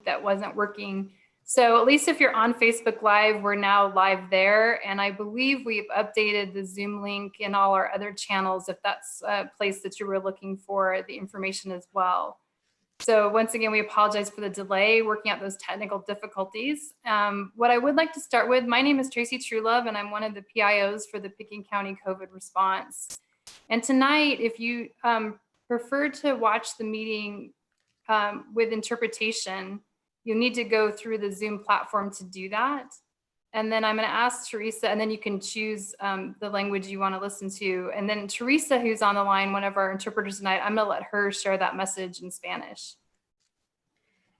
that wasn't working. So at least if you're on Facebook Live, we're now live there. And I believe we've updated the Zoom link in all our other channels, if that's a place that you were looking for the information as well. So once again, we apologize for the delay working out those technical difficulties. What I would like to start with, my name is Tracy Truelove, and I'm one of the PIOs for the Pickens County COVID response. And tonight, if you prefer to watch the meeting with interpretation, you'll need to go through the Zoom platform to do that. And then I'm going to ask Teresa, and then you can choose the language you want to listen to. And then Teresa, who's on the line, one of our interpreters tonight, I'm going to let her share that message in Spanish.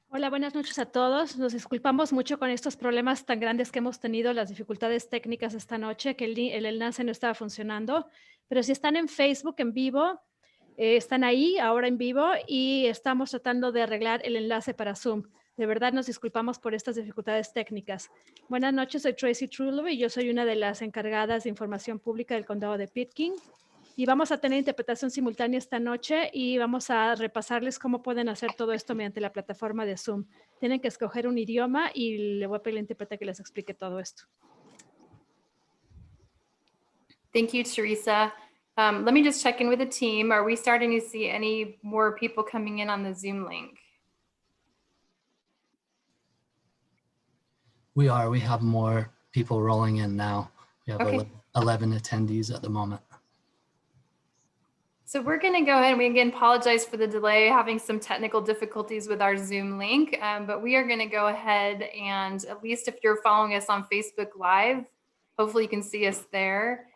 Hola, buenas noches a todos. Nos disculpamos mucho con estos problemas tan grandes que hemos tenido, las dificultades técnicas esta noche, que el enlace no estaba funcionando. Pero si están en Facebook en vivo, están ahí ahora en vivo y estamos tratando de arreglar el enlace para Zoom. De verdad nos disculpamos por estas dificultades técnicas. Buenas noches, soy Tracy Truelove y yo soy una de las encargadas de información pública del condado de Pitkin. Y vamos a tener interpretación simultánea esta noche y vamos a repasarles cómo pueden hacer todo esto mediante la plataforma de Zoom. Tienen que escoger un idioma y le voy a pedir al intérprete que les explique todo esto. Thank you, Teresa. Let me just check in with the team. Are we starting to see any more people coming in on the Zoom link? We are. We have more people rolling in now. We have Okay. 11 attendees at the moment. So we're going to go ahead and we again apologize for the delay, having some technical difficulties with our Zoom link, but we are going to go ahead and, at least if you're following us on Facebook Live, hopefully you can see us there.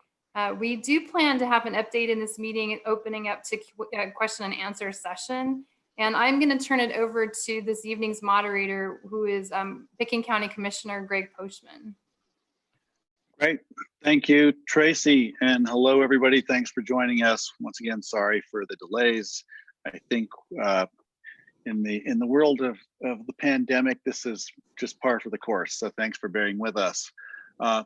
We do plan to have an update in this meeting, opening up to question and answer session. And I'm going to turn it over to this evening's moderator, who is Pickens County Commissioner Greg Postman. Great. Thank you, Tracy. And hello, everybody. Thanks for joining us. Once again, sorry for the delays. I think in the world of the pandemic, this is just par for the course. So thanks for bearing with us.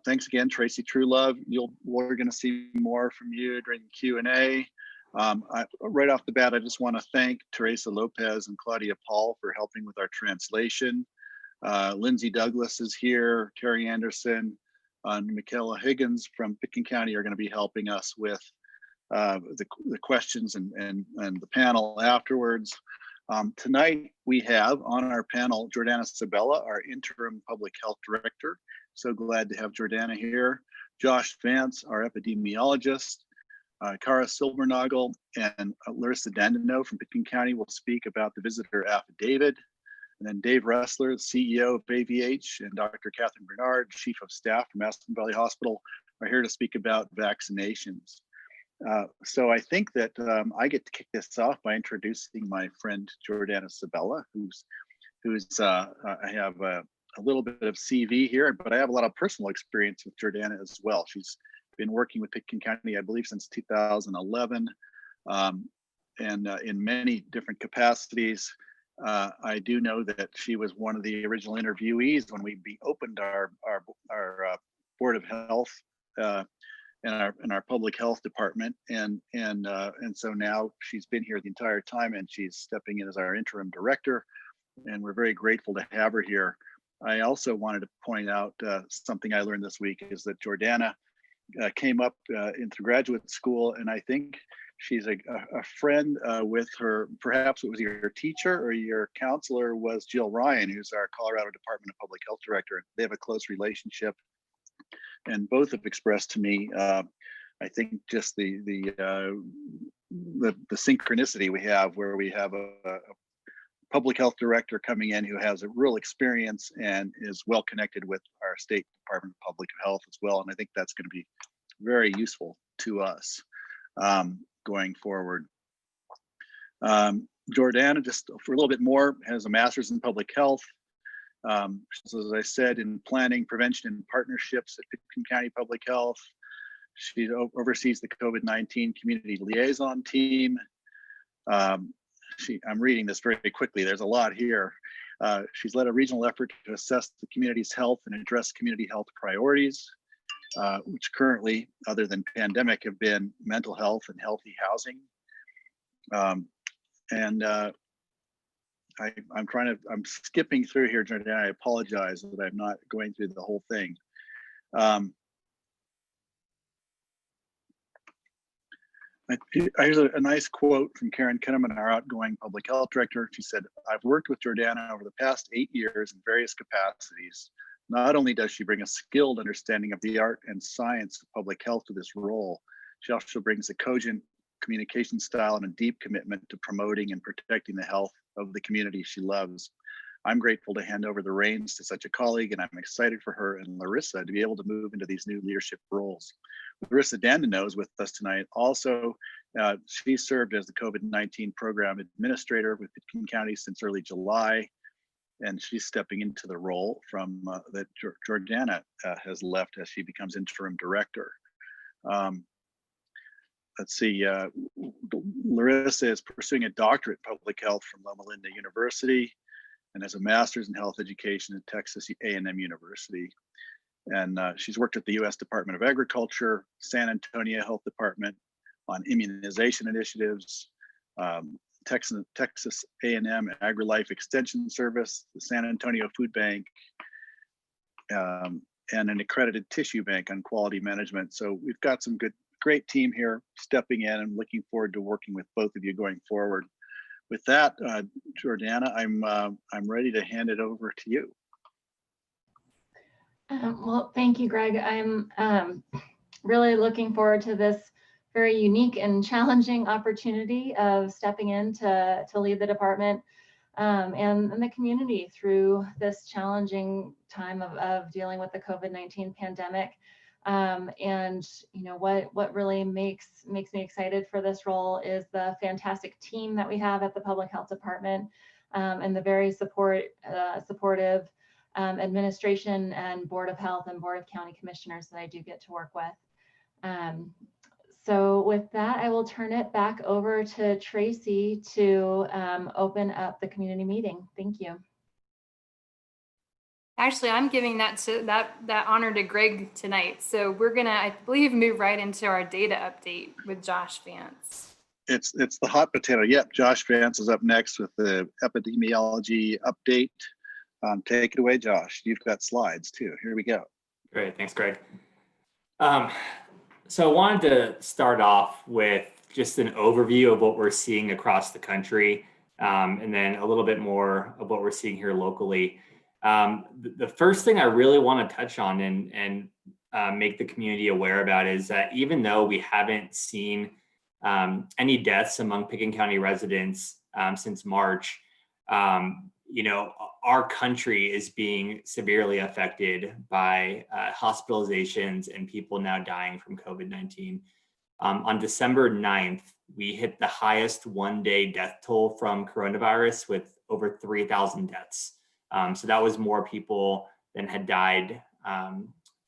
Thanks again, Tracy Truelove. We're going to see more from you during the Q&A. Right off the bat, I just want to thank Teresa Lopez and Claudia Paul for helping with our translation. Lindsay Douglas is here, Terry Anderson, and Michaela Higgins from Pickens County are going to be helping us with the questions and the panel afterwards. Tonight we have on our panel Jordana Sabella, our interim public health director. So glad to have Jordana here. Josh Vance, our epidemiologist. Cara Silbernagel and Larissa Dandino from Pickens County will speak about the visitor affidavit. And then Dave Ressler, CEO of AVH, and Dr. Catherine Bernard, Chief of Staff from Aspen Valley Hospital, are here to speak about vaccinations. So I think that I get to kick this off by introducing my friend Jordana Sabella, I have a little bit of CV here, but I have a lot of personal experience with Jordana as well. She's been working with Pickens County, I believe, since 2011, and in many different capacities. I do know that she was one of the original interviewees when we opened our Board of Health in our public health department, and so now she's been here the entire time, and she's stepping in as our interim director, and we're very grateful to have her here. I also wanted to point out something I learned this week is that Jordana came up into graduate school, and I think she's a friend with her, perhaps it was your teacher or your counselor was Jill Ryan, who's our Colorado Department of Public Health Director. They have a close relationship, and both have expressed to me, I think, just the synchronicity we have, where we have a public health director coming in who has a real experience and is well connected with our state Department of Public Health as well. And I think that's going to be very useful to us going forward. Jordana, just for a little bit more, has a master's in public health. So as I said, in planning, prevention, and partnerships at Pickens County Public Health. She oversees the COVID-19 community liaison team. I'm reading this very quickly. There's a lot here. She's led a regional effort to assess the community's health and address community health priorities, which currently, other than pandemic, have been mental health and healthy housing. I'm skipping through here, Jordana. I apologize that I'm not going through the whole thing. Here's a nice quote from Karen Kinnaman, our outgoing public health director. She said, "I've worked with Jordana over the past 8 years in various capacities. Not only does she bring a skilled understanding of the art and science of public health to this role, she also brings a cogent communication style and a deep commitment to promoting and protecting the health of the community she loves. I'm grateful to hand over the reins to such a colleague, and I'm excited for her and Larissa to be able to move into these new leadership roles." Larissa Dandino is with us tonight. Also, she served as the COVID-19 program administrator with Pitkin County since early July, and she's stepping into the role from that Jordana has left as she becomes interim director. Let's see, Larissa is pursuing a doctorate in public health from Loma Linda University and has a master's in health education at Texas A&M University. And she's worked at the U.S. Department of Agriculture, San Antonio Health Department on immunization initiatives, Texas A&M AgriLife Extension Service, the San Antonio Food Bank, and an accredited tissue bank on quality management. So we've got some great team here stepping in, and looking forward to working with both of you going forward. With that, Jordana, I'm ready to hand it over to you. Well, thank you, Greg. I'm really looking forward to this very unique and challenging opportunity of stepping in to lead the department and the community through this challenging time of dealing with the COVID-19 pandemic. And you know what really makes me excited for this role is the fantastic team that we have at the Public Health Department and the very supportive administration and Board of Health and Board of County Commissioners that I do get to work with. So with that, I will turn it back over to Tracy to open up the community meeting. Thank you. Actually, I'm giving that honor to Greg tonight. So we're gonna, I believe, move right into our data update with Josh Vance. It's the hot potato. Yep, Josh Vance is up next with the epidemiology update. Take it away, Josh. You've got slides too. Here we go. Great, thanks, Greg. So I wanted to start off with just an overview of what we're seeing across the country, and then a little bit more of what we're seeing here locally. The first thing I really want to touch on and make the community aware about is that even though we haven't seen any deaths among Pitkin County residents since March, you know, our country is being severely affected by hospitalizations and people now dying from COVID-19. On December 9th, we hit the highest one-day death toll from coronavirus with over 3,000 deaths. So that was more people than had died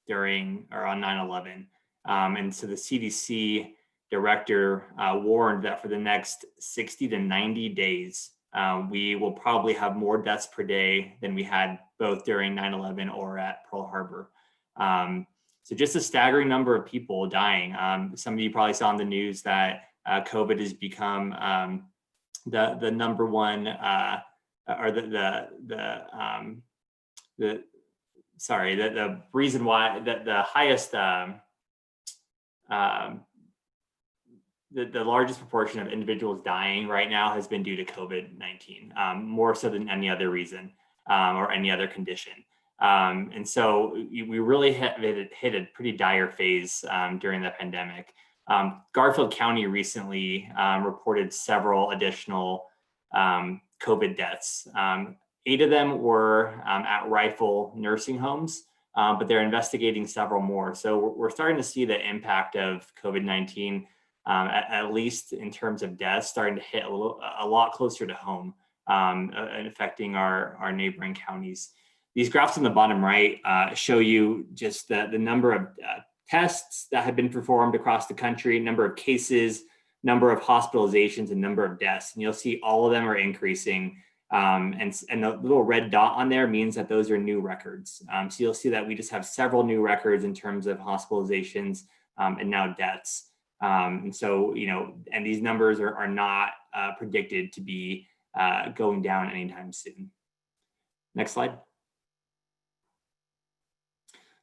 during or on 9/11. And so the CDC director warned that for the next 60 to 90 days, we will probably have more deaths per day than we had both during 9/11 or at Pearl Harbor. So just a staggering number of people dying. Some of you probably saw in the news that COVID has become the number one or the reason why the highest the largest proportion of individuals dying right now has been due to COVID-19, more so than any other reason or any other condition. And so we really hit a pretty dire phase during the pandemic. Garfield County recently reported several additional COVID deaths. 8 of them were at Rifle nursing homes, but they're investigating several more. So we're starting to see the impact of COVID-19, at least in terms of deaths, starting to hit a lot closer to home and affecting our neighboring counties. These graphs on the bottom right show you just the number of tests that have been performed across the country, number of cases, number of hospitalizations, and number of deaths. And you'll see all of them are increasing. And the little red dot on there means that those are new records. So you'll see that we just have several new records in terms of hospitalizations and now deaths. And so, you know, and these numbers are not predicted to be going down anytime soon. Next slide.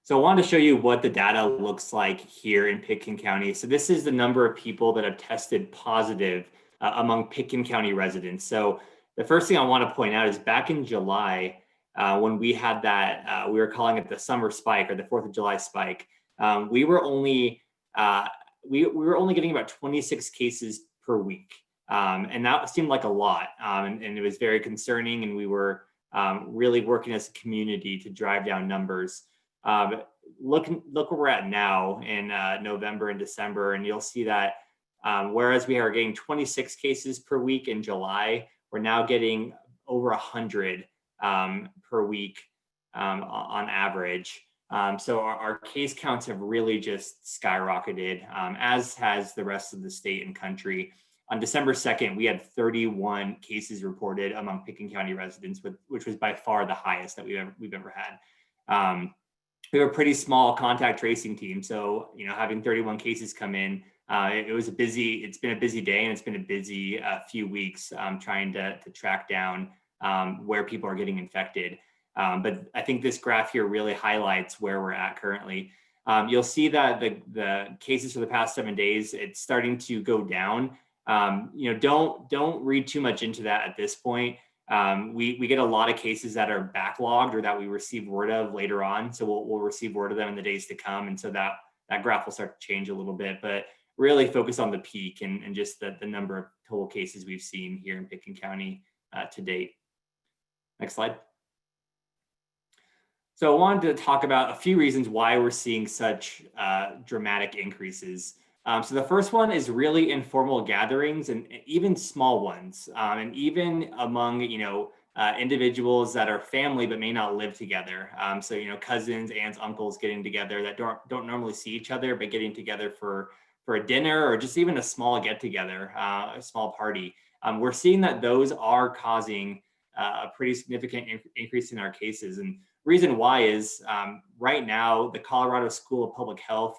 So I wanted to show you what the data looks like here in Pitkin County. So this is the number of people that have tested positive among Pitkin County residents. So the first thing I want to point out is back in July, when we had that, we were calling it the summer spike or the 4th of July spike. We were only getting about 26 cases per week. And that seemed like a lot. And it was very concerning. And we were really working as a community to drive down numbers. Look where we're at now in November and December, and you'll see that whereas we are getting 26 cases per week in July, we're now getting over 100 per week on average. So our case counts have really just skyrocketed, as has the rest of the state and country. On December 2nd, we had 31 cases reported among Pitkin County residents, which was by far the highest that we've ever had. We have a pretty small contact tracing team, so having 31 cases come in, it's been a busy day, and it's been a busy few weeks trying to track down where people are getting infected. But I think this graph here really highlights where we're at currently. You'll see that the cases for the past 7 days, it's starting to go down. Don't read too much into that at this point. We get a lot of cases that are backlogged or that we receive word of later on. So we'll receive word of them in the days to come. And so that graph will start to change a little bit, but really focus on the peak and just the number of total cases we've seen here in Pitkin County to date. Next slide. So I wanted to talk about a few reasons why we're seeing such dramatic increases. So the first one is really informal gatherings and even small ones, and even among individuals that are family but may not live together. So cousins, aunts, uncles getting together that don't normally see each other, but getting together for a dinner or just even a small get together, a small party. We're seeing that those are causing a pretty significant increase in our cases. And reason why is right now the Colorado School of Public Health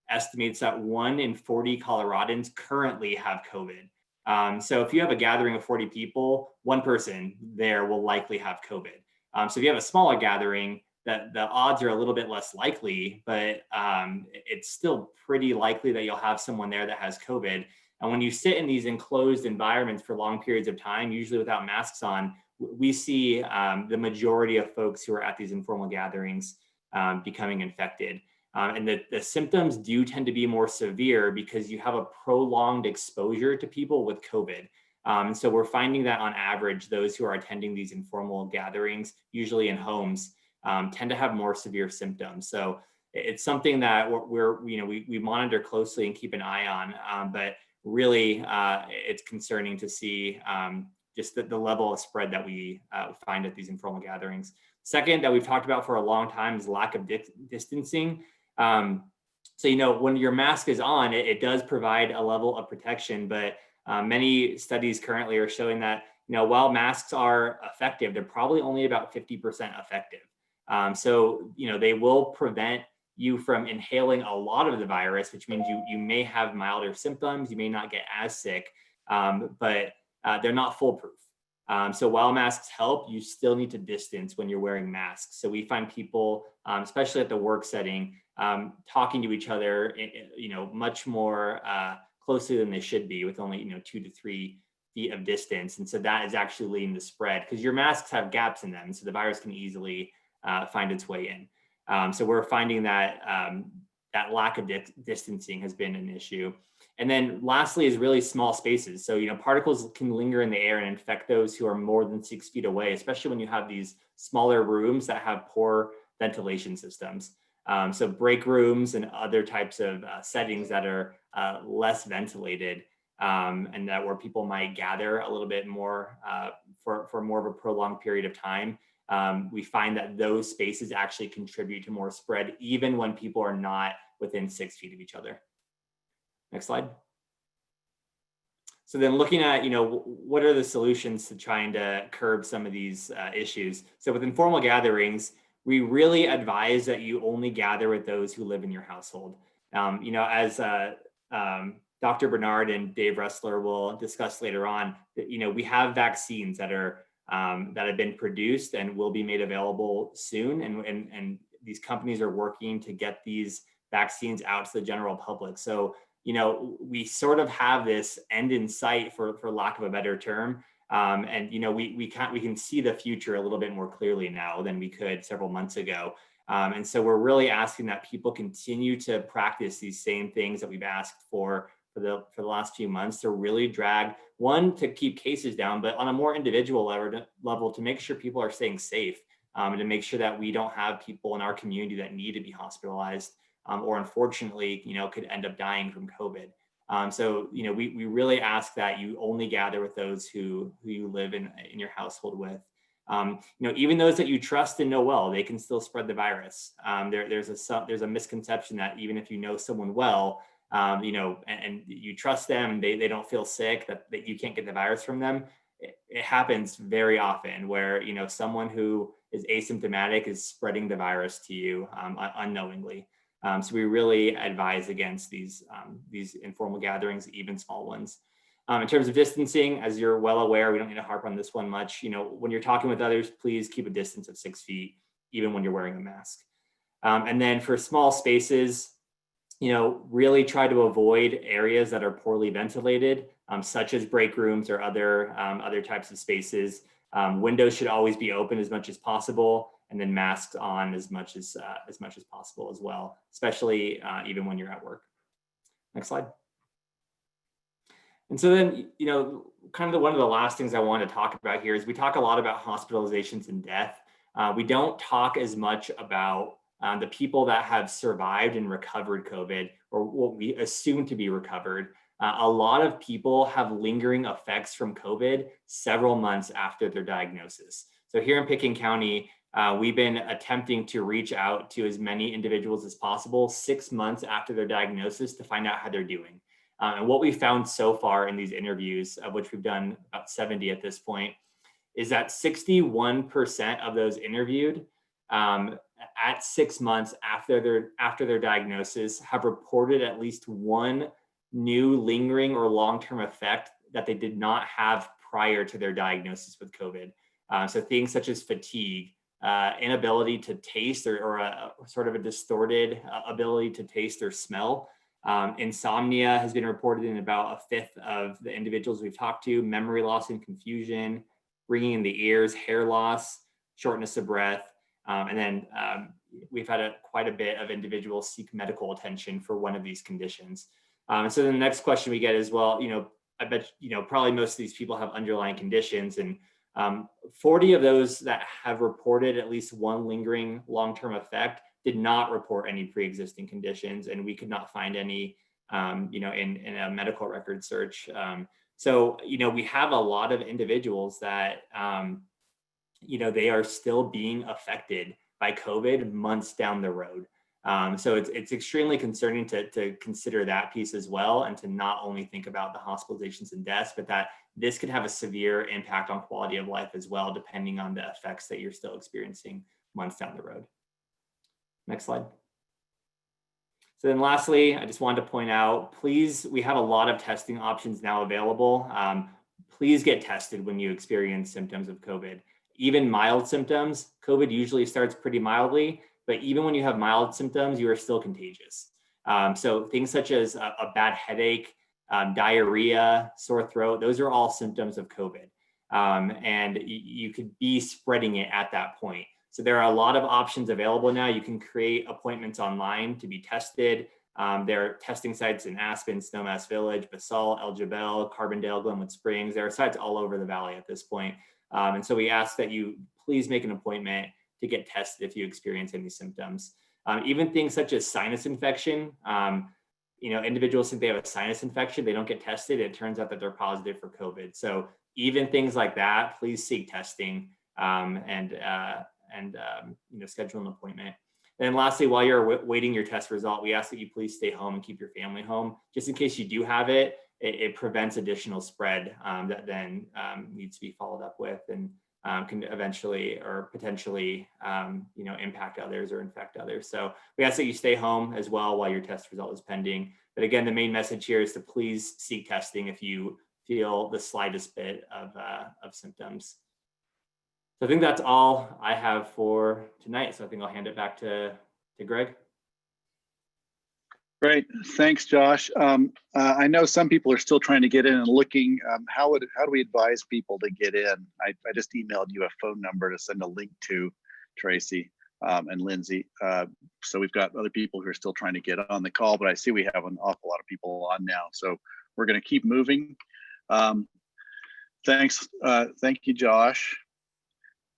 estimates that 1 in 40 Coloradans currently have COVID. So if you have a gathering of 40 people, one person there will likely have COVID. So if you have a smaller gathering, the odds are a little bit less likely, but it's still pretty likely that you'll have someone there that has COVID. And when you sit in these enclosed environments for long periods of time, usually without masks on, we see the majority of folks who are at these informal gatherings becoming infected. And the symptoms do tend to be more severe because you have a prolonged exposure to people with COVID. And so we're finding that on average, those who are attending these informal gatherings, usually in homes, tend to have more severe symptoms. So it's something that we monitor closely and keep an eye on, but really it's concerning to see just the level of spread that we find at these informal gatherings. Second, that we've talked about for a long time is lack of distancing. So, when your mask is on, it does provide a level of protection, but many studies currently are showing that, while masks are effective, they're probably only about 50% effective. So, they will prevent you from inhaling a lot of the virus, which means you may have milder symptoms, you may not get as sick, but they're not foolproof. So while masks help, you still need to distance when you're wearing masks. So we find people, especially at the work setting, talking to each other, much more closely than they should be, with only 2 to 3 feet of distance. And so that is actually leading to spread because your masks have gaps in them, so the virus can easily find its way in. So we're finding that that lack of distancing has been an issue. And then lastly is really small spaces. So, particles can linger in the air and infect those who are more than 6 feet away, especially when you have these smaller rooms that have poor ventilation systems. So break rooms and other types of settings that are less ventilated, and that where people might gather a little bit more for more of a prolonged period of time. We find that those spaces actually contribute to more spread, even when people are not within 6 feet of each other. Next slide. So then looking at, what are the solutions to trying to curb some of these issues? So with informal gatherings, we really advise that you only gather with those who live in your household. As Dr. Dr. Bernard and Dave Ressler will discuss later on that, we have vaccines that are that have been produced and will be made available soon. And these companies are working to get these vaccines out to the general public. So, we sort of have this end in sight, for lack of a better term. And we can see the future a little bit more clearly now than we could several months ago. And so we're really asking that people continue to practice these same things that we've asked for the last few months, to really to keep cases down, but on a more individual level to make sure people are staying safe, and to make sure that we don't have people in our community that need to be hospitalized, or unfortunately, could end up dying from COVID. So, we really ask that you only gather with those who you live in your household with. Even those that you trust and know well, they can still spread the virus. There's a misconception that even if you know someone well, and you trust them and they don't feel sick, that you can't get the virus from them. It happens very often where, someone who is asymptomatic is spreading the virus to you unknowingly. So we really advise against these informal gatherings, even small ones. In terms of distancing, as you're well aware, we don't need to harp on this one much. When you're talking with others, please keep a distance of 6 feet, even when you're wearing a mask. And then for small spaces, really try to avoid areas that are poorly ventilated, such as break rooms or other types of spaces. Windows should always be open as much as possible, and then masks on as much as possible as well, especially even when you're at work. Next slide. And so then, kind of one of the last things I want to talk about here is we talk a lot about hospitalizations and death. We don't talk as much about the people that have survived and recovered COVID, or what we assume to be recovered. A lot of people have lingering effects from COVID several months after their diagnosis. So here in Pickens County, we've been attempting to reach out to as many individuals as possible 6 months after their diagnosis to find out how they're doing. And what we found so far in these interviews, of which we've done about 70 at this point, is that 61% of those interviewed at 6 months after their diagnosis have reported at least one new lingering or long-term effect that they did not have prior to their diagnosis with COVID. So things such as fatigue, inability to taste, or a sort of a distorted ability to taste or smell. Insomnia has been reported in about 1/5 of the individuals we've talked to. Memory loss and confusion, ringing in the ears, hair loss, shortness of breath. And then we've had quite a bit of individuals seek medical attention for one of these conditions. So the next question we get is, well, I bet, probably most of these people have underlying conditions, and 40 of those that have reported at least one lingering long-term effect did not report any pre-existing conditions, and we could not find any, in a medical record search. So, we have a lot of individuals that, they are still being affected by COVID months down the road. So it's extremely concerning to consider that piece as well, and to not only think about the hospitalizations and deaths, but that this could have a severe impact on quality of life as well, depending on the effects that you're still experiencing months down the road. Next slide. So then lastly, I just wanted to point out, please, we have a lot of testing options now available. Please get tested when you experience symptoms of COVID. Even mild symptoms, COVID usually starts pretty mildly, but even when you have mild symptoms, you are still contagious. So things such as a bad headache, diarrhea, sore throat, those are all symptoms of COVID. And you could be spreading it at that point. So there are a lot of options available now. You can create appointments online to be tested. There are testing sites in Aspen, Snowmass Village, Basalt, El Jebel, Carbondale, Glenwood Springs. There are sites all over the valley at this point. And so we ask that you please make an appointment to get tested if you experience any symptoms. Even things such as sinus infection, individuals think they have a sinus infection, they don't get tested, it turns out that they're positive for COVID. So even things like that, please seek testing and schedule an appointment. And lastly, while you're waiting your test result, we ask that you please stay home and keep your family home, just in case you do have it. It prevents additional spread that then needs to be followed up with. And can eventually or potentially, impact others or infect others. So we ask that you stay home as well while your test result is pending. But again, the main message here is to please seek testing if you feel the slightest bit of symptoms. So I think that's all I have for tonight. So I think I'll hand it back to Greg. Great, thanks, Josh. I know some people are still trying to get in and looking. How do we advise people to get in? I just emailed you a phone number to send a link to, Tracy and Lindsay. So we've got other people who are still trying to get on the call, but I see we have an awful lot of people on now. So we're going to keep moving. Thanks, thank you, Josh.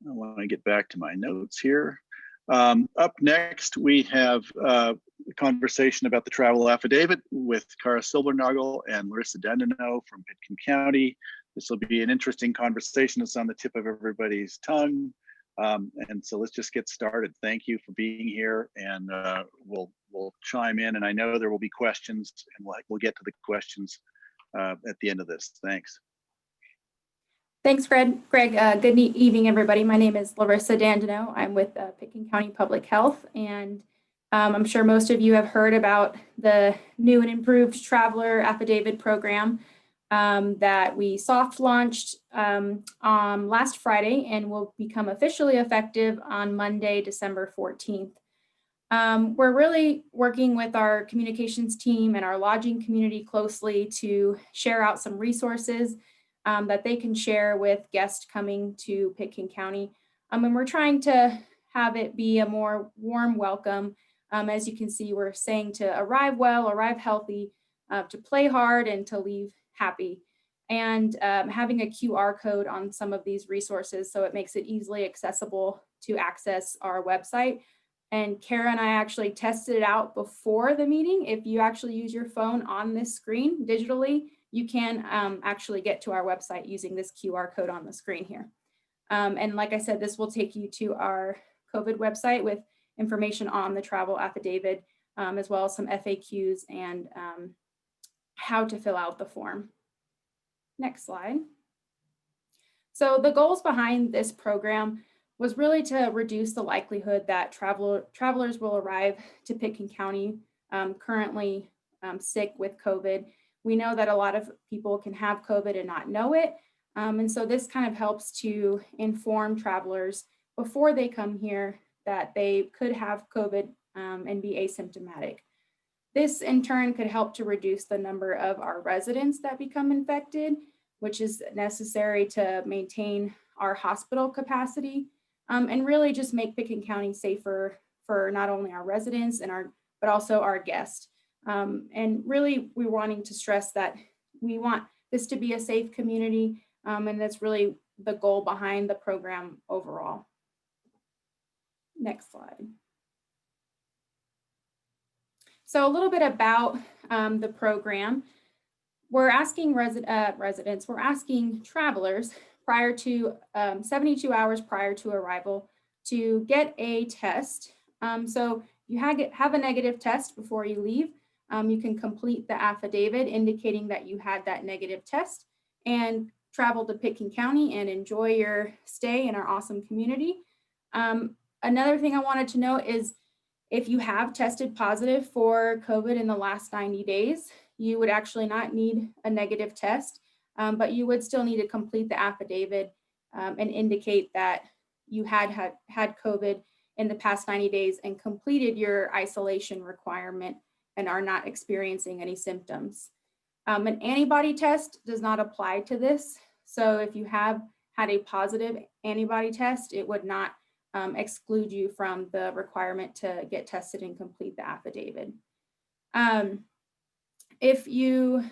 I want to get back to my notes here. Up next, we have a conversation about the travel affidavit with Cara Silbernagel and Larissa Dandino from Pitkin County. This will be an interesting conversation. It's on the tip of everybody's tongue. And so let's just get started. Thank you for being here, and we'll chime in. And I know there will be questions, and we'll get to the questions at the end of this. Thanks. Thanks, Greg. Good evening, everybody. My name is Larissa Dandino. I'm with Pitkin County Public Health, and I'm sure most of you have heard about the new and improved traveler affidavit program that we soft launched last Friday and will become officially effective on Monday, December 14th. We're really working with our communications team and our lodging community closely to share out some resources that they can share with guests coming to Pitkin County. And we're trying to have it be a more warm welcome. As you can see, we're saying to arrive well, arrive healthy, to play hard, and to leave happy. And having a QR code on some of these resources so it makes it easily accessible to access our website. And Kara and I actually tested it out before the meeting. If you actually use your phone on this screen digitally, you can actually get to our website using this QR code on the screen here. And like I said, this will take you to our COVID website with information on the travel affidavit, as well as some FAQs and how to fill out the form. Next slide. So the goals behind this program was really to reduce the likelihood that travelers will arrive to Pitkin County currently sick with COVID. We know that a lot of people can have COVID and not know it. And so this kind of helps to inform travelers before they come here that they could have COVID and be asymptomatic. This in turn could help to reduce the number of our residents that become infected, which is necessary to maintain our hospital capacity and really just make Pitkin County safer for not only our residents but also our guests. And really, we're wanting to stress that we want this to be a safe community, and that's really the goal behind the program overall. Next slide. So a little bit about the program. We're asking residents, we're asking travelers prior to 72 hours prior to arrival to get a test. So you have a negative test before you leave. You can complete the affidavit indicating that you had that negative test and travel to Pitkin County and enjoy your stay in our awesome community. Another thing I wanted to note is if you have tested positive for COVID in the last 90 days, you would actually not need a negative test, but you would still need to complete the affidavit and indicate that you had COVID in the past 90 days and completed your isolation requirement and are not experiencing any symptoms. An antibody test does not apply to this. So if you have had a positive antibody test, it would not exclude you from the requirement to get tested and complete the affidavit. If you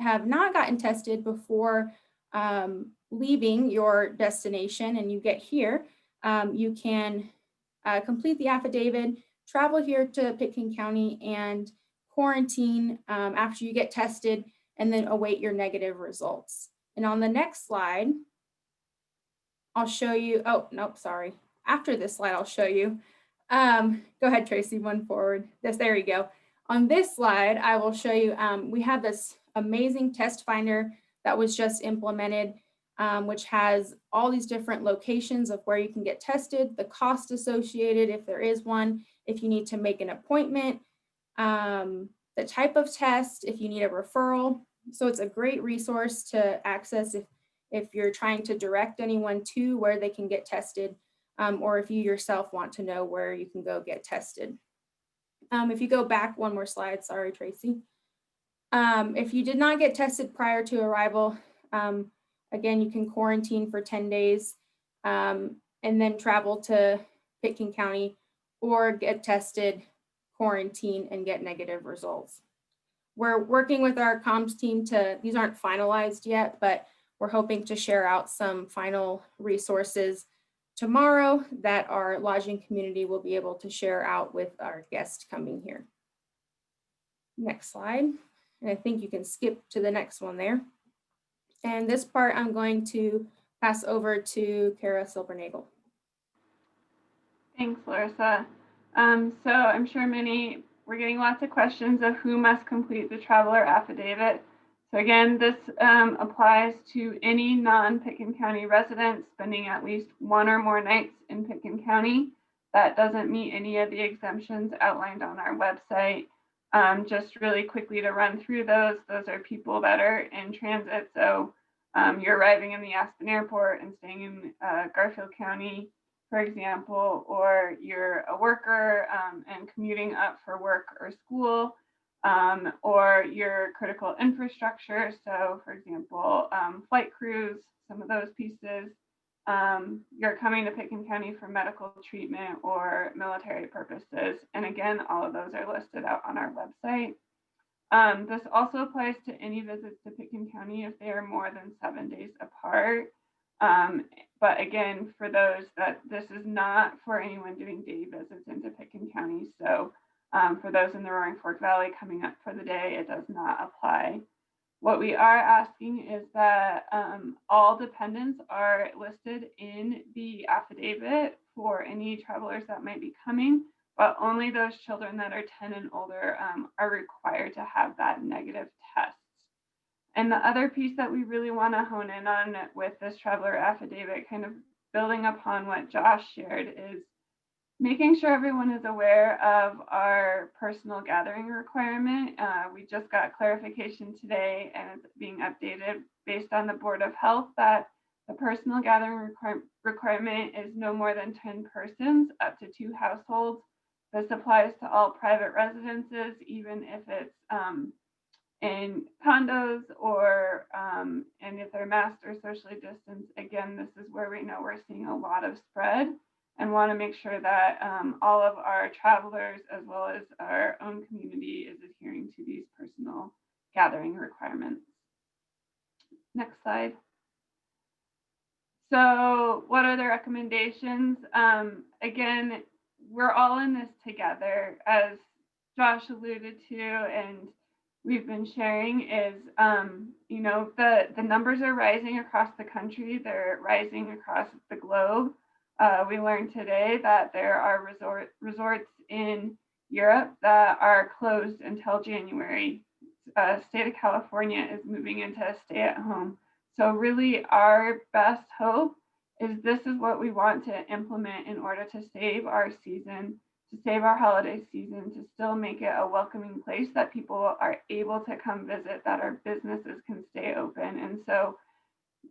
have not gotten tested before leaving your destination and you get here, you can complete the affidavit, travel here to Pitkin County and quarantine after you get tested, and then await your negative results. And on the next slide, I'll show you, oh, nope, sorry. After this slide, I'll show you. Go ahead, Tracy, one forward. There you go. On this slide, I will show you, we have this amazing test finder that was just implemented. which has all these different locations of where you can get tested, the cost associated if there is one, if you need to make an appointment, the type of test, if you need a referral. So it's a great resource to access if you're trying to direct anyone to where they can get tested, or if you yourself want to know where you can go get tested. If you go back one more slide, sorry, Tracy. If you did not get tested prior to arrival, again, you can quarantine for 10 days and then travel to Pitkin County or get tested, quarantine, and get negative results. We're working with our comms team these aren't finalized yet, but we're hoping to share out some final resources tomorrow that our lodging community will be able to share out with our guests coming here. Next slide. And I think you can skip to the next one there. And this part I'm going to pass over to Kara Silbernagel. Thanks, Larissa. So I'm sure we're getting lots of questions of who must complete the traveler affidavit. So again, this applies to any non-Pitkin County resident spending at least 1 or more nights in Pitkin County. That doesn't meet any of the exemptions outlined on our website. Just really quickly to run through those are people that are in transit. So you're arriving in the Aspen airport and staying in Garfield County, for example, or you're a worker and commuting up for work or school, or your critical infrastructure. So for example, flight crews, some of those pieces. You're coming to Pitkin County for medical treatment or military purposes. And again, all of those are listed out on our website. This also applies to any visits to Pitkin County if they are more than 7 days apart. But again, for those this is not for anyone doing day visits into Pitkin County. So for those in the Roaring Fork Valley coming up for the day, it does not apply. What we are asking is that all dependents are listed in the affidavit for any travelers that might be coming, but only those children that are 10 and older are required to have that negative test. And the other piece that we really want to hone in on with this traveler affidavit, kind of building upon what Josh shared, is making sure everyone is aware of our personal gathering requirement. We just got clarification today and it's being updated based on the Board of Health that the personal gathering requirement is no more than 10 persons up to 2 households. This applies to all private residences, even if it's in condos or and if they're masked or socially distanced. Again, this is where we know we're seeing a lot of spread and want to make sure that all of our travelers as well as our own community is adhering to these personal gathering requirements. Next slide. So what are the recommendations? Again, we're all in this together, as Josh alluded to, and we've been sharing is, you know, the numbers are rising across the country. They're rising across the globe. We learned today that there are resorts in Europe that are closed until January. State of California is moving into a stay-at-home. So really our best hope is this is what we want to implement in order to save our season, to save our holiday season, to still make it a welcoming place that people are able to come visit, that our businesses can stay open. And so,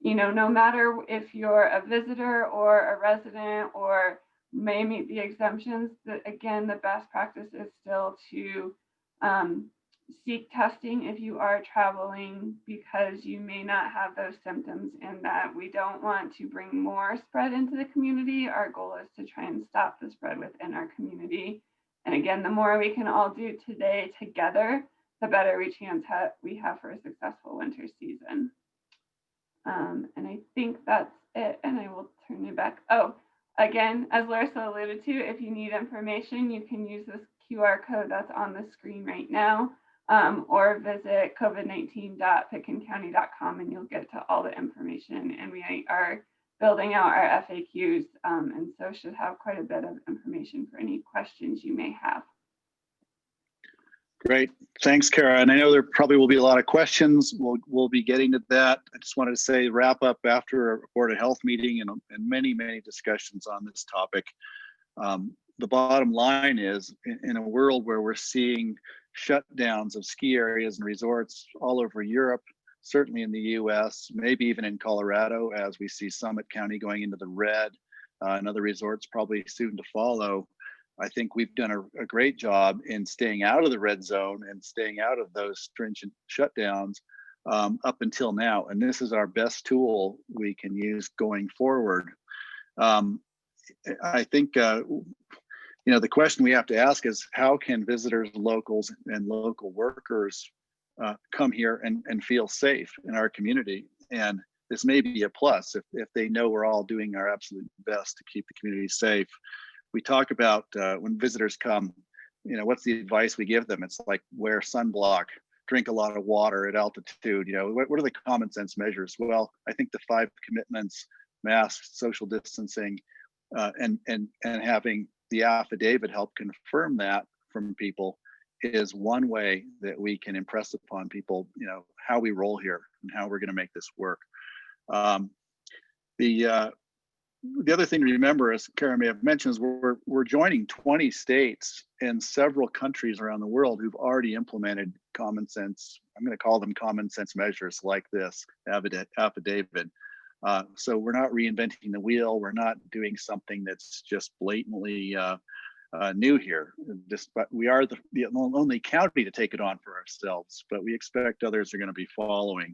you know, no matter if you're a visitor or a resident or may meet the exemptions, again, the best practice is still to seek testing if you are traveling, because you may not have those symptoms, and that we don't want to bring more spread into the community. Our goal is to try and stop the spread within our community. And again, the more we can all do today together, the better we have for a successful winter season. And I think that's it, and I will turn it back. Oh, again, as Larissa alluded to, if you need information, you can use this QR code that's on the screen right now, or visit covid19.pitkincounty.com and you'll get to all the information. And we are building out our FAQs, and so should have quite a bit of information for any questions you may have. Great. Thanks, Kara. And I know there probably will be a lot of questions. We'll be getting to that. I just wanted to say wrap up after a Board of Health meeting and many, many discussions on this topic. The bottom line is in a world where we're seeing shutdowns of ski areas and resorts all over Europe, certainly in the US, maybe even in Colorado, as we see Summit County going into the red, and other resorts probably soon to follow. I think we've done a great job in staying out of the red zone and staying out of those stringent shutdowns up until now. And this is our best tool we can use going forward. I think, the question we have to ask is how can visitors, locals, and local workers come here and feel safe in our community? And this may be a plus if they know we're all doing our absolute best to keep the community safe. We talk about when visitors come, what's the advice we give them? It's like wear sunblock, drink a lot of water at altitude. What are the common sense measures? Well, I think the 5 commitments, masks, social distancing, and having the affidavit help confirm that from people is one way that we can impress upon people, how we roll here and how we're going to make this work. The other thing to remember, as Kara may have mentioned, is we're joining 20 states and several countries around the world who've already implemented common sense. I'm going to call them common sense measures like this affidavit. So we're not reinventing the wheel. We're not doing something that's just blatantly new here. But we are the only county to take it on for ourselves, but we expect others are going to be following.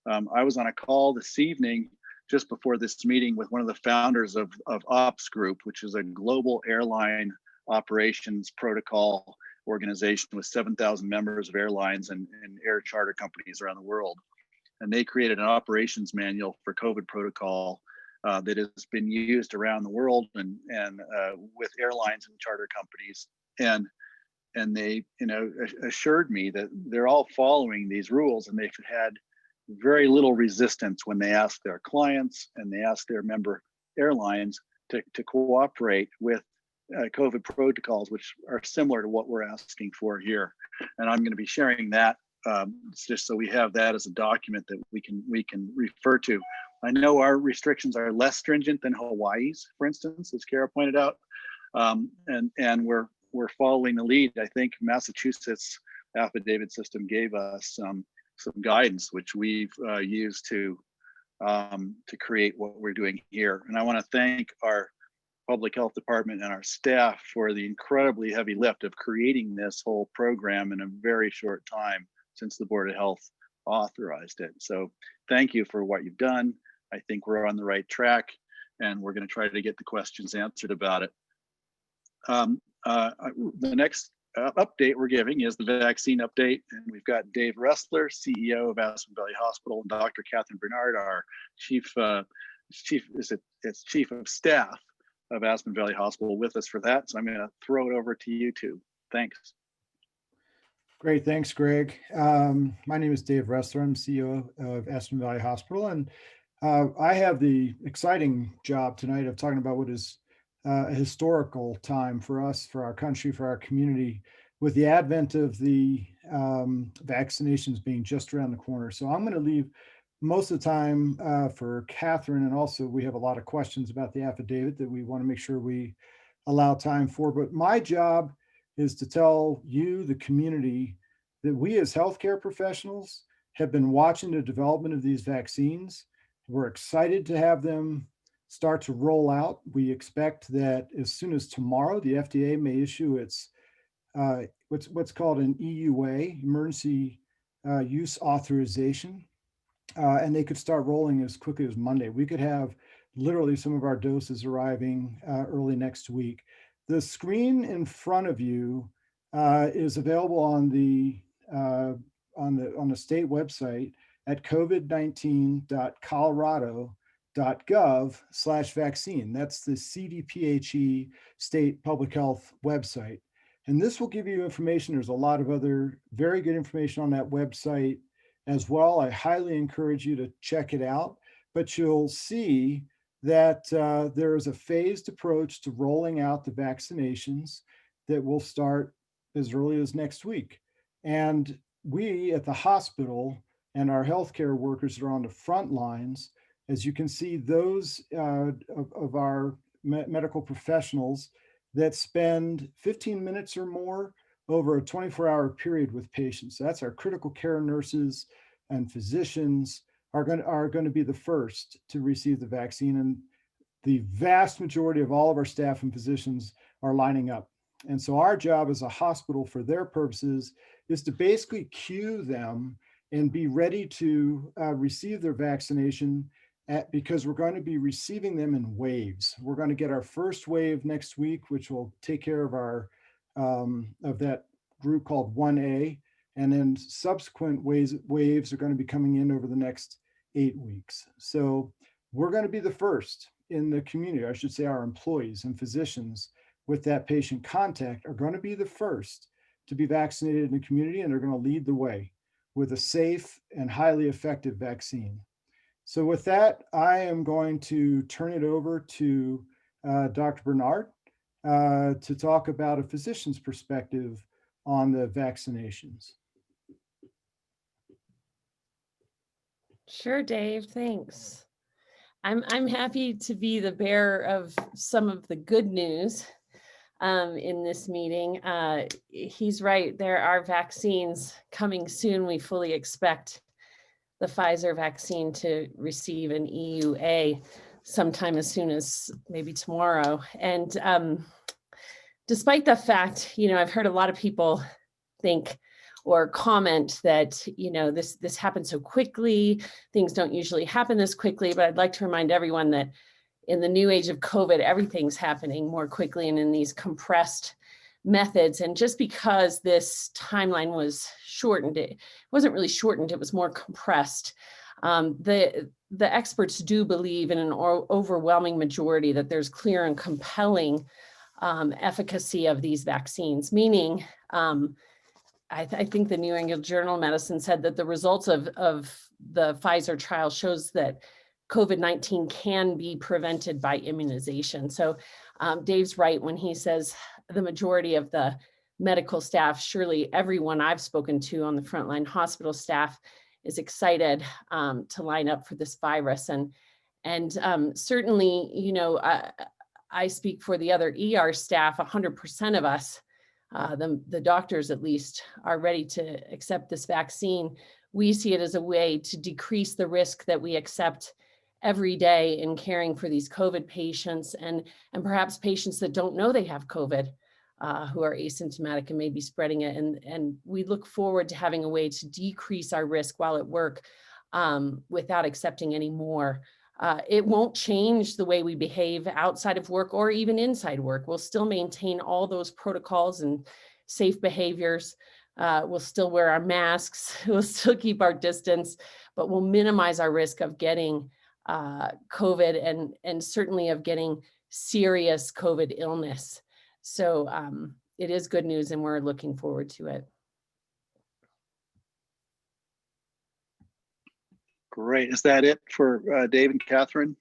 I was on a call this evening just before this meeting with one of the founders of Ops Group, which is a global airline operations protocol organization with 7,000 members of airlines and air charter companies around the world. And they created an operations manual for COVID protocol that has been used around the world and with airlines and charter companies. And they assured me that they're all following these rules, and they've had very little resistance when they ask their clients and they ask their member airlines to cooperate with COVID protocols, which are similar to what we're asking for here. And I'm going to be sharing that just so we have that as a document that we can refer to. I know our restrictions are less stringent than Hawaii's, for instance, as Kara pointed out, and we're following the lead. I think Massachusetts affidavit system gave us some guidance, which we've used to create what we're doing here. And I want to thank our public health department and our staff for the incredibly heavy lift of creating this whole program in a very short time since the Board of Health authorized it. So thank you for what you've done. I think we're on the right track, and we're going to try to get the questions answered about it. The next update we're giving is the vaccine update, and we've got Dave Ressler, CEO of Aspen Valley Hospital, and Dr. Catherine Bernard, our chief of staff of Aspen Valley Hospital, with us for that. So I'm going to throw it over to you two. Thanks. Great, thanks, Greg. My name is Dave Ressler. I'm CEO of Aspen Valley Hospital, and I have the exciting job tonight of talking about what is a historical time for us, for our country, for our community, with the advent of the vaccinations being just around the corner. So I'm going to leave most of the time for Catherine, and also we have a lot of questions about the affidavit that we want to make sure we allow time for. But my job is to tell you, the community, that we as healthcare professionals have been watching the development of these vaccines. We're excited to have them start to roll out. We expect that as soon as tomorrow, the FDA may issue its what's called an EUA, emergency use authorization, and they could start rolling as quickly as Monday. We could have literally some of our doses arriving early next week. The screen in front of you is available on the state website at covid19.colorado.gov/vaccine. That's the CDPHE state public health website. And this will give you information. There's a lot of other very good information on that website as well. I highly encourage you to check it out, but you'll see that there is a phased approach to rolling out the vaccinations that will start as early as next week. And we at the hospital and our healthcare workers are on the front lines. As you can see, those of our medical professionals that spend 15 minutes or more over a 24-hour period with patients. That's our critical care nurses and physicians are going to be the first to receive the vaccine. And the vast majority of all of our staff and physicians are lining up. And so our job as a hospital for their purposes is to basically queue them and be ready to receive their vaccination because we're going to be receiving them in waves. We're going to get our first wave next week, which will take care of our of that group called 1A. And then subsequent waves are going to be coming in over the next 8 weeks. So we're going to be the first in the community. I should say our employees and physicians with that patient contact are going to be the first to be vaccinated in the community, and they're going to lead the way with a safe and highly effective vaccine. So with that, I am going to turn it over to Dr. Bernard to talk about a physician's perspective on the vaccinations. Sure, Dave, thanks. I'm happy to be the bearer of some of the good news in this meeting. He's right, there are vaccines coming soon. We fully expect the Pfizer vaccine to receive an EUA sometime as soon as maybe tomorrow. And despite the fact, I've heard a lot of people think or comment that, this happened so quickly, things don't usually happen this quickly, but I'd like to remind everyone that in the new age of COVID, everything's happening more quickly and in these compressed methods. And just because this timeline was shortened, it wasn't really shortened, it was more compressed. The experts do believe in an overwhelming majority that there's clear and compelling efficacy of these vaccines, meaning I think the New England Journal of Medicine said that the results of the Pfizer trial shows that COVID-19 can be prevented by immunization. So Dave's right when he says the majority of the medical staff, surely everyone I've spoken to on the frontline hospital staff is excited to line up for this virus. And certainly, I speak for the other ER staff, 100% of us, the doctors at least, are ready to accept this vaccine. We see it as a way to decrease the risk that we accept every day in caring for these COVID patients and perhaps patients that don't know they have COVID, who are asymptomatic and may be spreading it. And we look forward to having a way to decrease our risk while at work without accepting any more. It won't change the way we behave outside of work or even inside work. We'll still maintain all those protocols and safe behaviors. We'll still wear our masks. We'll still keep our distance, but we'll minimize our risk of getting COVID and certainly of getting serious COVID illness. So it is good news and we're looking forward to it. Great. Is that it for Dave and Catherine?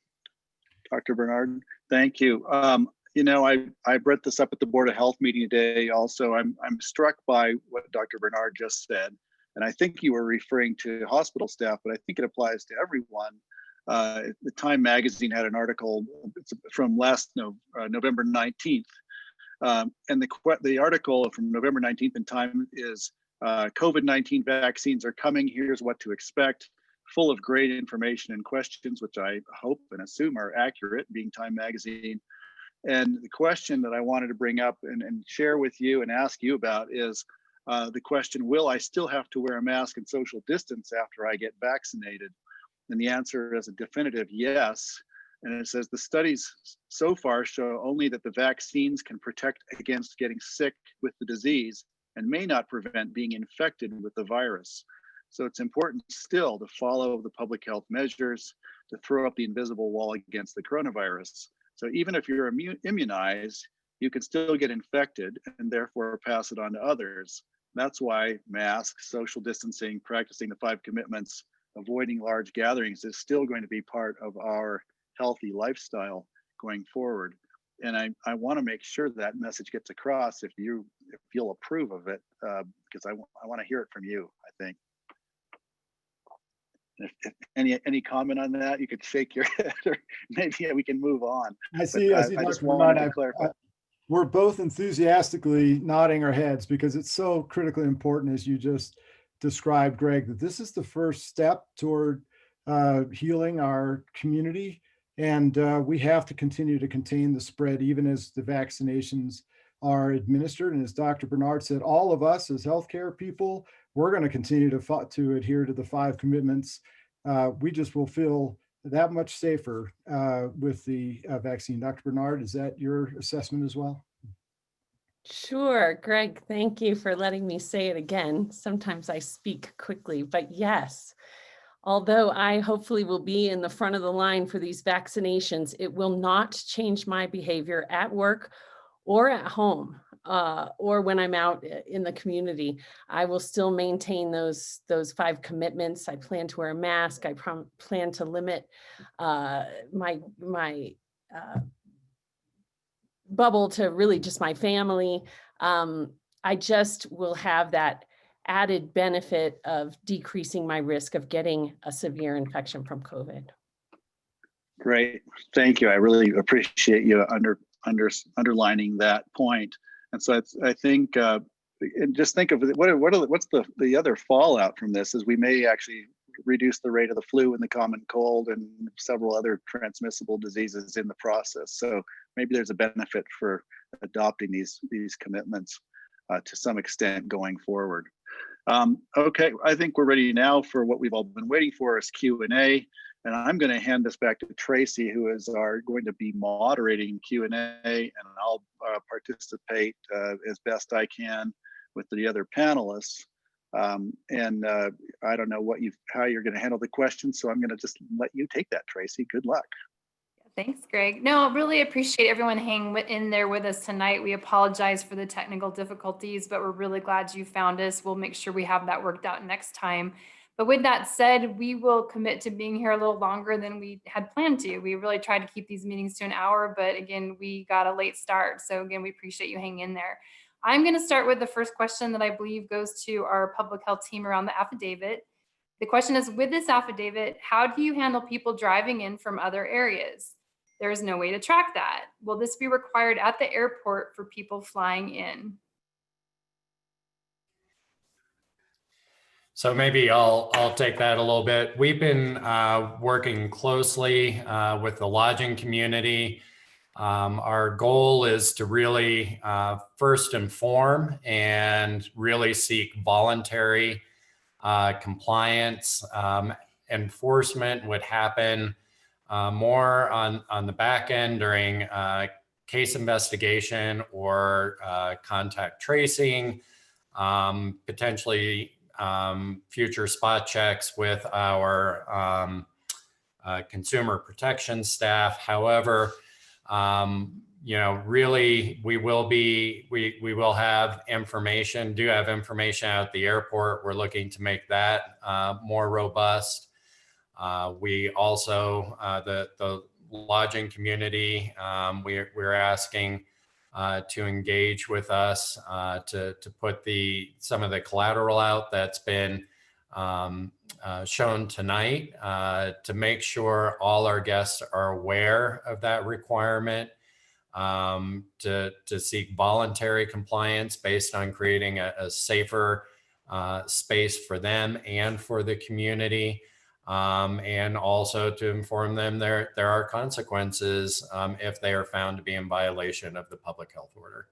Dr. Bernard, thank you. I brought this up at the Board of Health meeting today. Also, I'm struck by what Dr. Bernard just said, and I think you were referring to hospital staff, but I think it applies to everyone. The Time magazine had an article from last November 19th, and the article from November 19th in Time is COVID-19 vaccines are coming. Here's what to expect. Full of great information and questions, which I hope and assume are accurate, being Time magazine. And the question that I wanted to bring up and share with you and ask you about is the question, will I still have to wear a mask and social distance after I get vaccinated? And the answer is a definitive yes. And it says the studies so far show only that the vaccines can protect against getting sick with the disease and may not prevent being infected with the virus. So it's important still to follow the public health measures to throw up the invisible wall against the coronavirus. So even if you're immunized, you can still get infected and therefore pass it on to others. That's why masks, social distancing, practicing the 5 commitments, avoiding large gatherings is still going to be part of our healthy lifestyle going forward. I want to make sure that message gets across if you'll approve of it, because I want to hear it from you, I think. If any comment on that, you could shake your head, or maybe we can move on. I see I just wanted to clarify. We're both enthusiastically nodding our heads because it's so critically important, as you just described, Greg, that this is the first step toward healing our community. And we have to continue to contain the spread, even as the vaccinations are administered. And as Dr. Bernard said, all of us as healthcare people, we're going to continue to adhere to the 5 commitments. We just will feel that much safer with the vaccine. Dr. Bernard, is that your assessment as well? Sure, Greg, thank you for letting me say it again. Sometimes I speak quickly, but yes, although I hopefully will be in the front of the line for these vaccinations, it will not change my behavior at work or at home or when I'm out in the community. I will still maintain those 5 commitments. I plan to wear a mask. I plan to limit my bubble to really just my family. I just will have that added benefit of decreasing my risk of getting a severe infection from COVID. Great, thank you. I really appreciate you underlining that point. And so I think, and just think of what's the other fallout from this is we may actually reduce the rate of the flu and the common cold and several other transmissible diseases in the process. So maybe there's a benefit for adopting these commitments to some extent going forward. Okay, I think we're ready now for what we've all been waiting for, is Q&A. And I'm going to hand this back to Tracy, who is going to be moderating Q&A, and I'll participate as best I can with the other panelists. And I don't know how you're going to handle the questions, so I'm going to just let you take that, Tracy. Good luck. Thanks, Greg. No, really appreciate everyone hanging in there with us tonight. We apologize for the technical difficulties, but we're really glad you found us. We'll make sure we have that worked out next time. But with that said, we will commit to being here a little longer than we had planned to. We really tried to keep these meetings to an hour, but again, we got a late start. So again, we appreciate you hanging in there. I'm going to start with the first question that I believe goes to our public health team around the affidavit. The question is, with this affidavit, how do you handle people driving in from other areas? There is no way to track that. Will this be required at the airport for people flying in? So maybe I'll take that a little bit. We've been working closely with the lodging community. Our goal is to really first inform and really seek voluntary compliance. Enforcement would happen more on the back end during case investigation or contact tracing, potentially future spot checks with our consumer protection staff. However, really we will have information, out at the airport. We're looking to make that more robust. We also, the lodging community, we're asking to engage with us to put some of the collateral out that's been shown tonight to make sure all our guests are aware of that requirement, to seek voluntary compliance based on creating a safer space for them and for the community. And also to inform them there are consequences if they are found to be in violation of the public health order.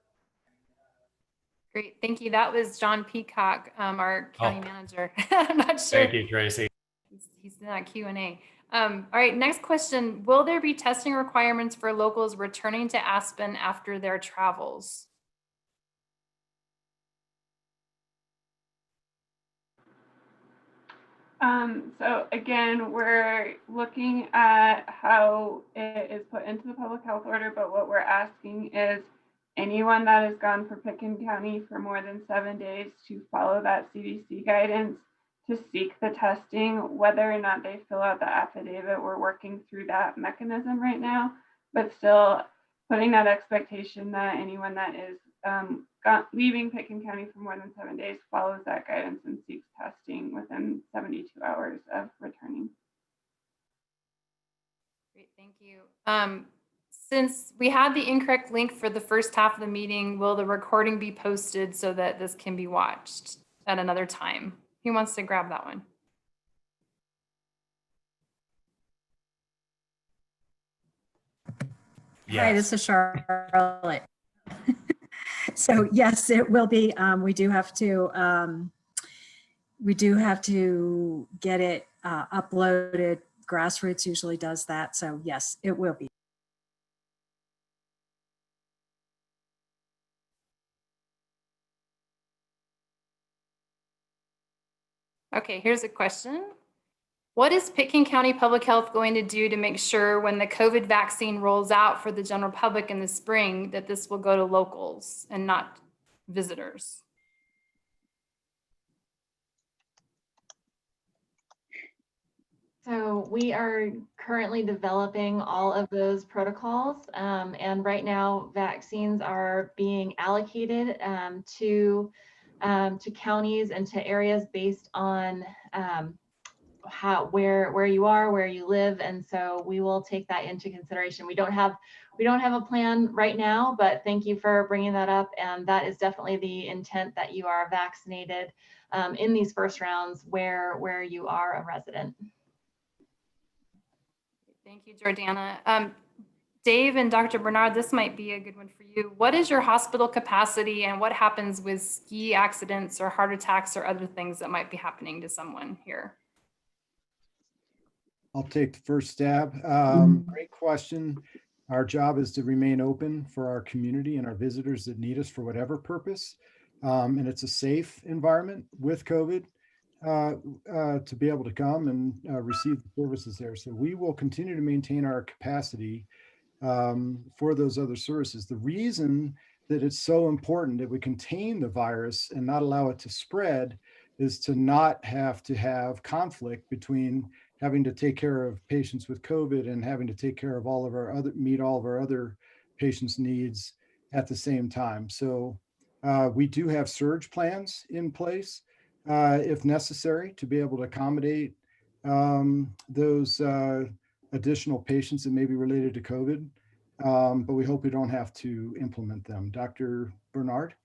Great, thank you. That was John Peacock, our county manager. I'm not sure. Thank you, Tracy. He's in that Q&A. All right, next question. Will there be testing requirements for locals returning to Aspen after their travels? So again, we're looking at how it is put into the public health order, but what we're asking is anyone that has gone for Pickens County for more than 7 days to follow that CDC guidance to seek the testing, whether or not they fill out the affidavit. We're working through that mechanism right now, but still putting that expectation that anyone that is leaving Pitkin County for more than 7 days follows that guidance and seeks testing within 72 hours of returning. Great, thank you. Since we had the incorrect link for the first half of the meeting, will the recording be posted so that this can be watched at another time? Who wants to grab that one? Hi, this is Charlotte. So yes, it will be. We do have to get it uploaded. Grassroots usually does that. So yes, it will be. Okay, here's a question. What is Pitkin County Public Health going to do to make sure when the COVID vaccine rolls out for the general public in the spring that this will go to locals and not visitors? So we are currently developing all of those protocols, and right now vaccines are being allocated to counties and to areas based on where you are, where you live, and so we will take that into consideration. We don't have a plan right now, but thank you for bringing that up, and that is definitely the intent, that you are vaccinated in these first rounds where you are a resident. Thank you, Jordana. Dave and Dr. Bernard, this might be a good one for you. What is your hospital capacity and what happens with ski accidents or heart attacks or other things that might be happening to someone here? I'll take the first stab. Great question. Our job is to remain open for our community and our visitors that need us for whatever purpose. And it's a safe environment with COVID to be able to come and receive the services there. So we will continue to maintain our capacity for those other services. The reason that it's so important that we contain the virus and not allow it to spread is to not have to have conflict between having to take care of patients with COVID and having to take care of meet all of our other patients' needs at the same time. So we do have surge plans in place if necessary to be able to accommodate those additional patients that may be related to COVID. But we hope we don't have to implement them. Dr. Bernard?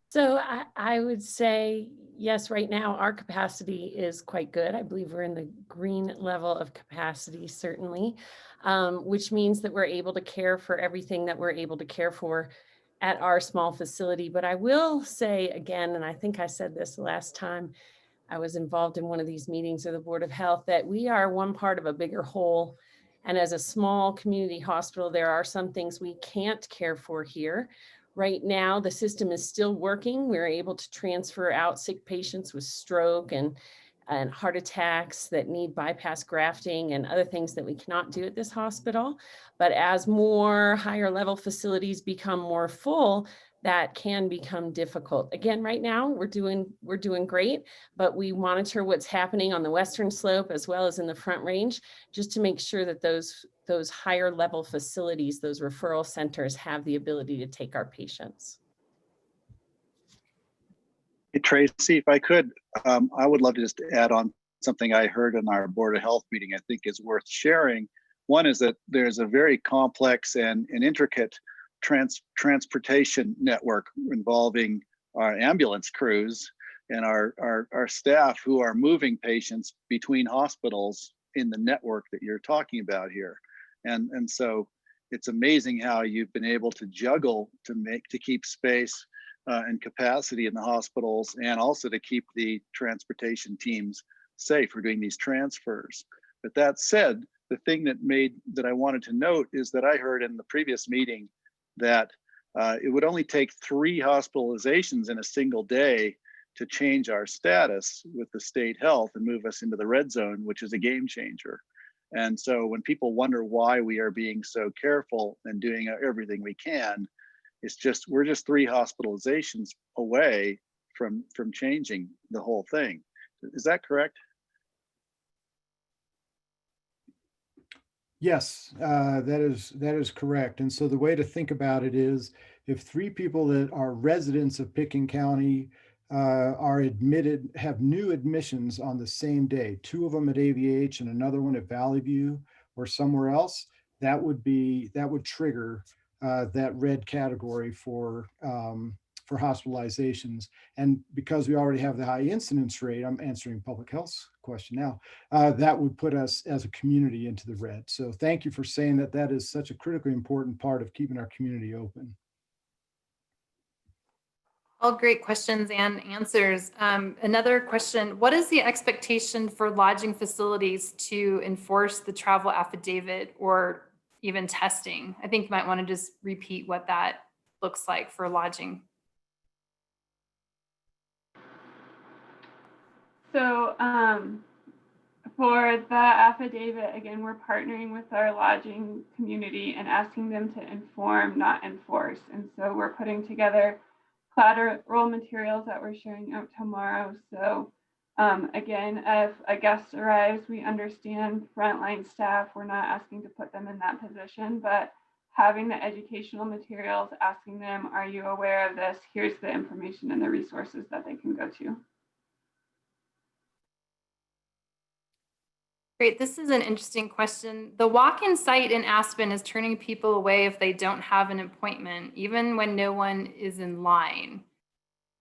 So I would say, yes, right now our capacity is quite good. I believe we're in the green level of capacity, certainly, which means that we're able to care for everything that we're able to care for at our small facility. But I will say again, and I think I said this last time I was involved in one of these meetings of the Board of Health, that we are one part of a bigger whole. And as a small community hospital, there are some things we can't care for here. Right now, the system is still working. We're able to transfer out sick patients with stroke and heart attacks that need bypass grafting and other things that we cannot do at this hospital. But as more higher level facilities become more full, that can become difficult. Again, right now we're doing great, but we monitor what's happening on the western slope as well as in the Front Range, just to make sure that those higher level facilities, those referral centers, have the ability to take our patients. Hey, Tracy, if I could, I would love to just add on something I heard in our Board of Health meeting I think is worth sharing. One is that there's a very complex and intricate transportation network involving our ambulance crews and our staff who are moving patients between hospitals in the network that you're talking about here. And so it's amazing how you've been able to juggle to keep space and capacity in the hospitals, and also to keep the transportation teams safe for doing these transfers. But that said, the thing that I wanted to note is that I heard in the previous meeting that it would only take 3 hospitalizations in a single day to change our status with the state health and move us into the red zone, which is a game changer. And so when people wonder why we are being so careful and doing everything we can, we're just 3 hospitalizations away from changing the whole thing. Is that correct? Yes, that is correct. And so the way to think about it is if 3 people that are residents of Pickens County are admitted, have new admissions on the same day, 2 of them at AVH and another one at Valley View or somewhere else, that would trigger that red category for hospitalizations. And because we already have the high incidence rate, I'm answering public health question now, that would put us as a community into the red. So thank you for saying that. That is such a critically important part of keeping our community open. All great questions and answers. Another question, what is the expectation for lodging facilities to enforce the travel affidavit or even testing? I think you might want to just repeat what that looks like for lodging. So for the affidavit, again, we're partnering with our lodging community and asking them to inform, not enforce. And so we're putting together collateral materials that we're sharing out tomorrow. So again, if a guest arrives, we understand frontline staff, we're not asking to put them in that position, but having the educational materials, asking them, are you aware of this? Here's the information and the resources that they can go to. Great, this is an interesting question. The walk-in site in Aspen is turning people away if they don't have an appointment, even when no one is in line.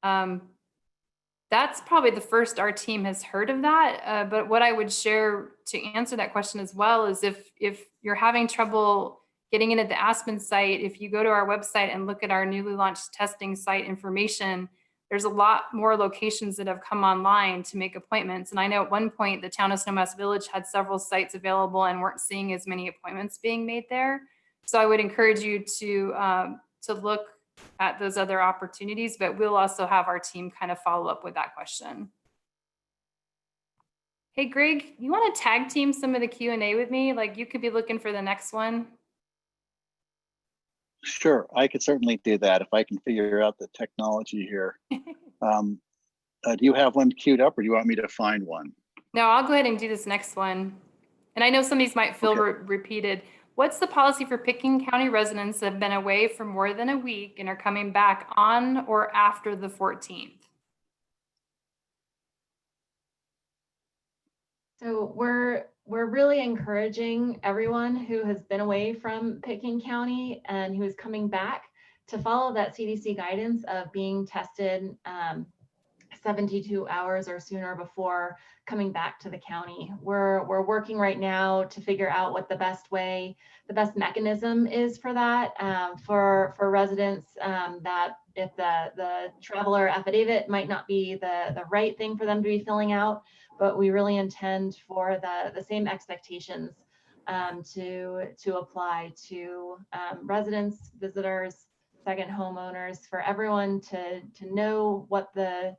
That's probably the first our team has heard of that. But what I would share to answer that question as well is if you're having trouble getting into the Aspen site, if you go to our website and look at our newly launched testing site information, there's a lot more locations that have come online to make appointments. And I know at one point, the town of Snowmass Village had several sites available and weren't seeing as many appointments being made there. So I would encourage you to look at those other opportunities, but we'll also have our team kind of follow up with that question. Hey, Greg, you want to tag team some of the Q&A with me? Like you could be looking for the next one. Sure, I could certainly do that if I can figure out the technology here. Do you have one queued up or do you want me to find one? No, I'll go ahead and do this next one. And I know some of these might feel repeated. What's the policy for Pickens County residents that have been away for more than a week and are coming back on or after the 14th? So we're really encouraging everyone who has been away from Pickens County and who is coming back to follow that CDC guidance of being tested 72 hours or sooner before coming back to the county. We're working right now to figure out what the best mechanism is for that, for residents, that if the traveler affidavit might not be the right thing for them to be filling out, but we really intend for the same expectations to apply to residents, visitors, second homeowners, for everyone to know what the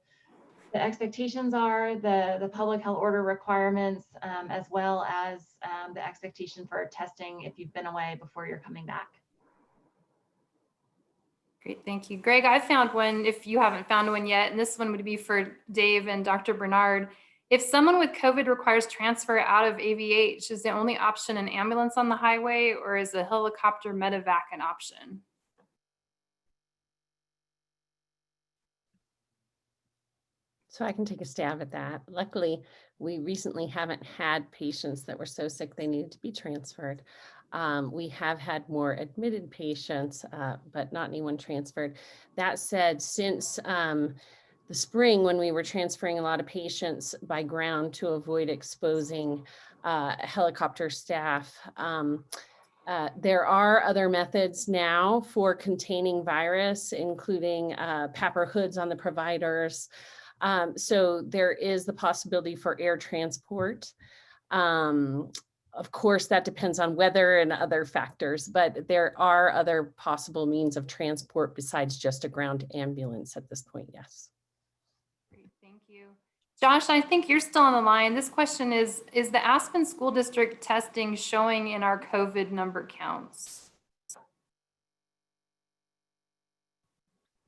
expectations are, the public health order requirements, as well as the expectation for testing if you've been away before you're coming back. Great, thank you. Greg, I found one if you haven't found one yet, and this one would be for Dave and Dr. Bernard. If someone with COVID requires transfer out of AVH, is the only option an ambulance on the highway or is a helicopter medevac an option? So I can take a stab at that. Luckily, we recently haven't had patients that were so sick they needed to be transferred. We have had more admitted patients, but not anyone transferred. That said, since the spring, when we were transferring a lot of patients by ground to avoid exposing helicopter staff, there are other methods now for containing virus, including PAPR hoods on the providers. So there is the possibility for air transport. Of course, that depends on weather and other factors, but there are other possible means of transport besides just a ground ambulance at this point, yes. Great, thank you. Josh, I think you're still on the line. This question is the Aspen School District testing showing in our COVID number counts?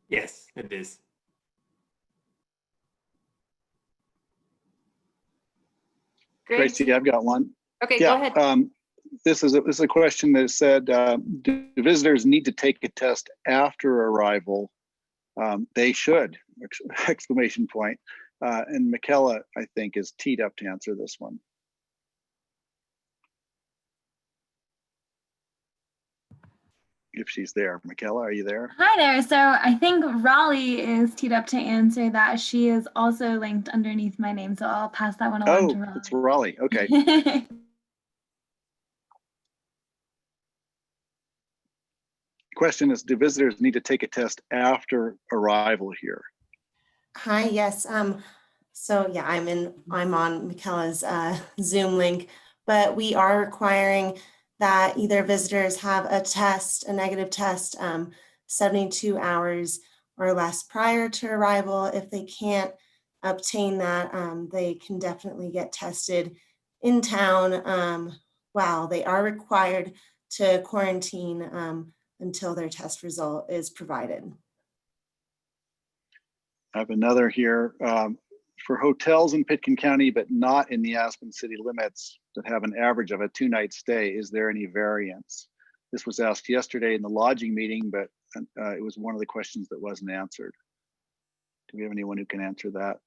Yes, it is. Greg? Tracy, I've got one. Okay, go ahead. this is a question that said, do visitors need to take a test after arrival? They should, exclamation point. And Michaela, I think, is teed up to answer this one. If she's there. Michaela, are you there? Hi there. So I think Raleigh is teed up to answer that. She is also linked underneath my name. So I'll pass that one along to Raleigh. Oh, it's Raleigh. Okay. Question is, do visitors need to take a test after arrival here? Hi, yes. So yeah, I'm on Michaela's Zoom link, but we are requiring that either visitors have a negative test 72 hours or less prior to arrival. If they can't obtain that, they can definitely get tested in town. While they are required to quarantine until their test result is provided. I have another here. For hotels in Pitkin County, but not in the Aspen city limits that have an average of a 2-night stay, is there any variance? This was asked yesterday in the lodging meeting, but it was one of the questions that wasn't answered. Do we have anyone who can answer that?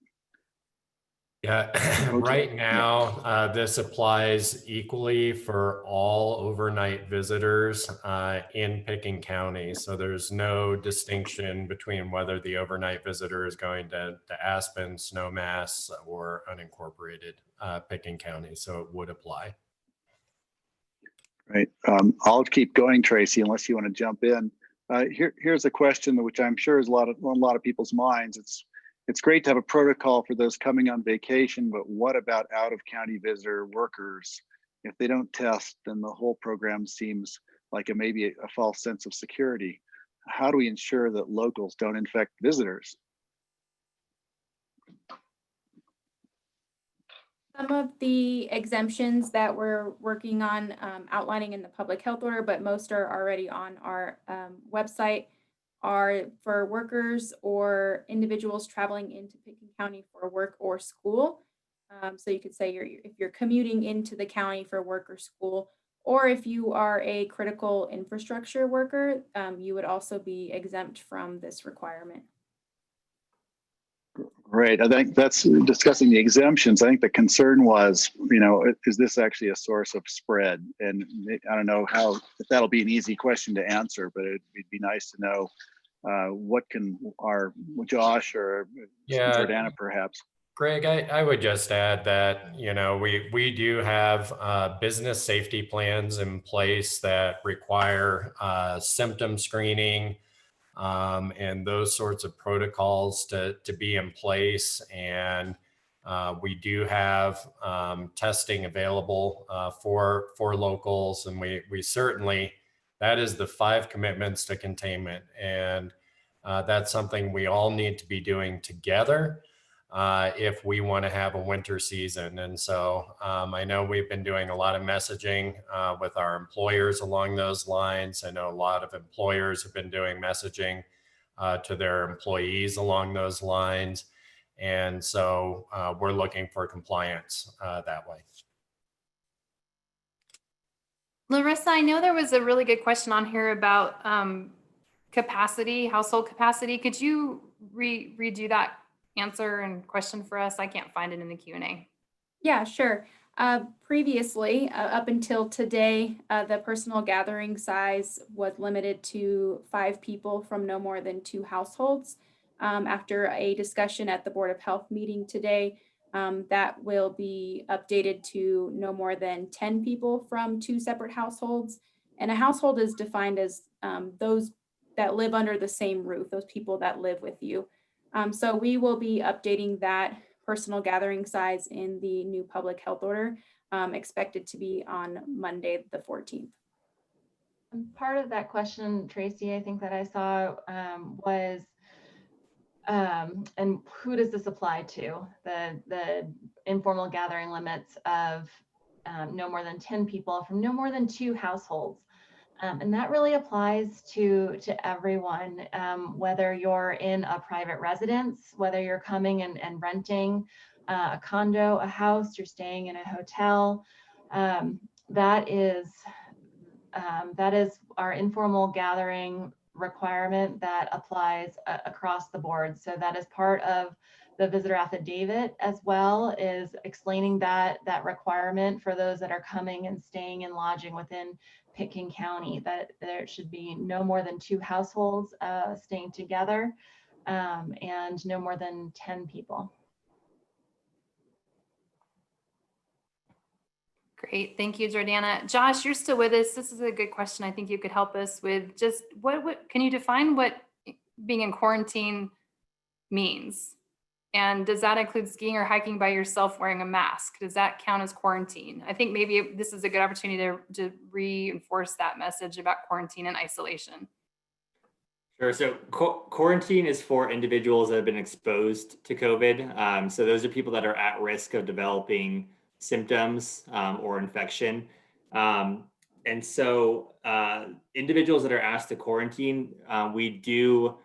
Yeah, right now, this applies equally for all overnight visitors in Pitkin County. So there's no distinction between whether the overnight visitor is going to Aspen, Snowmass, or unincorporated Pitkin County. So it would apply. Right. I'll keep going, Tracy, unless you want to jump in. Here's a question which I'm sure is on a lot of people's minds. It's great to have a protocol for those coming on vacation, but what about out-of-county visitor workers? If they don't test, then the whole program seems like maybe a false sense of security. How do we ensure that locals don't infect visitors? Some of the exemptions that we're working on outlining in the public health order, but most are already on our website, are for workers or individuals traveling into Pitkin County for work or school. So you could say if you're commuting into the county for work or school, or if you are a critical infrastructure worker, you would also be exempt from this requirement. Right. I think that's discussing the exemptions. I think the concern was, is this actually a source of spread? And I don't know if that'll be an easy question to answer, but it'd be nice to know what can our Josh or Jordana perhaps. Greg, I would just add that, we do have business safety plans in place that require symptom screening and those sorts of protocols to be in place. And we do have testing available for locals. And we certainly, that is the 5 commitments to containment. And that's something we all need to be doing together if we want to have a winter season. And so I know we've been doing a lot of messaging with our employers along those lines. I know a lot of employers have been doing messaging to their employees along those lines. And so we're looking for compliance that way. Larissa, I know there was a really good question on here about capacity, household capacity. Could you redo that answer and question for us? I can't find it in the Q&A. Yeah, sure. Previously, up until today, the personal gathering size was limited to 5 people from no more than 2 households. After a discussion at the Board of Health meeting today, that will be updated to no more than 10 people from 2 separate households. And a household is defined as those that live under the same roof, those people that live with you. So we will be updating that personal gathering size in the new public health order, expected to be on Monday, the 14th. And part of that question, Tracy, I think that I saw was, and who does this apply to? The informal gathering limits of no more than 10 people from no more than 2 households. And that really applies to everyone, whether you're in a private residence, whether you're coming and renting a condo, a house, you're staying in a hotel. that is our informal gathering requirement that applies across the board. So that is part of the visitor affidavit as well, is explaining that requirement for those that are coming and staying and lodging within Pitkin County, that there should be no more than 2 households staying together, and no more than 10 people. Great, thank you, Jordana. Josh, you're still with us. This is a good question. I think you could help us with just what can you define what being in quarantine means? And does that include skiing or hiking by yourself wearing a mask? Does that count as quarantine? I think maybe this is a good opportunity to reinforce that message about quarantine and isolation. Sure. So quarantine is for individuals that have been exposed to COVID. So those are people that are at risk of developing symptoms or infection. And so individuals that are asked to quarantine, we do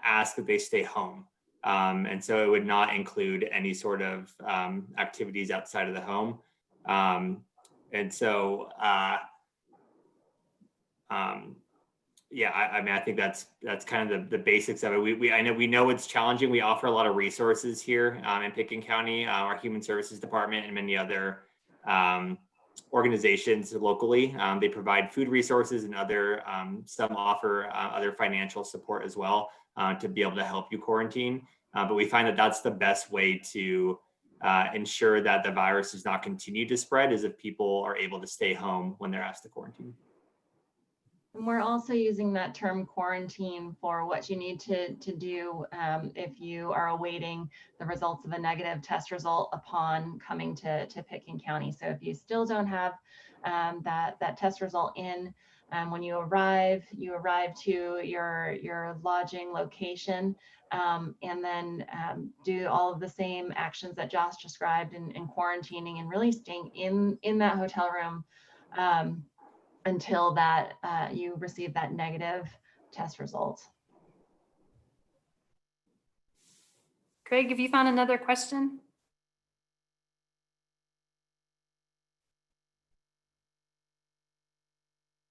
ask that they stay home. And so it would not include any sort of activities outside of the home. And so, yeah, I mean, I think that's kind of the basics of it. We know it's challenging. We offer a lot of resources here in Pitkin County, our Human Services Department and many other organizations locally. They provide food resources and other, some offer other financial support as well to be able to help you quarantine. But we find that that's the best way to ensure that the virus does not continue to spread, is if people are able to stay home when they're asked to quarantine. And we're also using that term quarantine for what you need to do if you are awaiting the results of a negative test result upon coming to Pitkin County. So if you still don't have that test result in, when you arrive to your lodging location, and then do all of the same actions that Josh described in quarantining and really staying in that hotel room until that you receive that negative test result. Craig, have you found another question?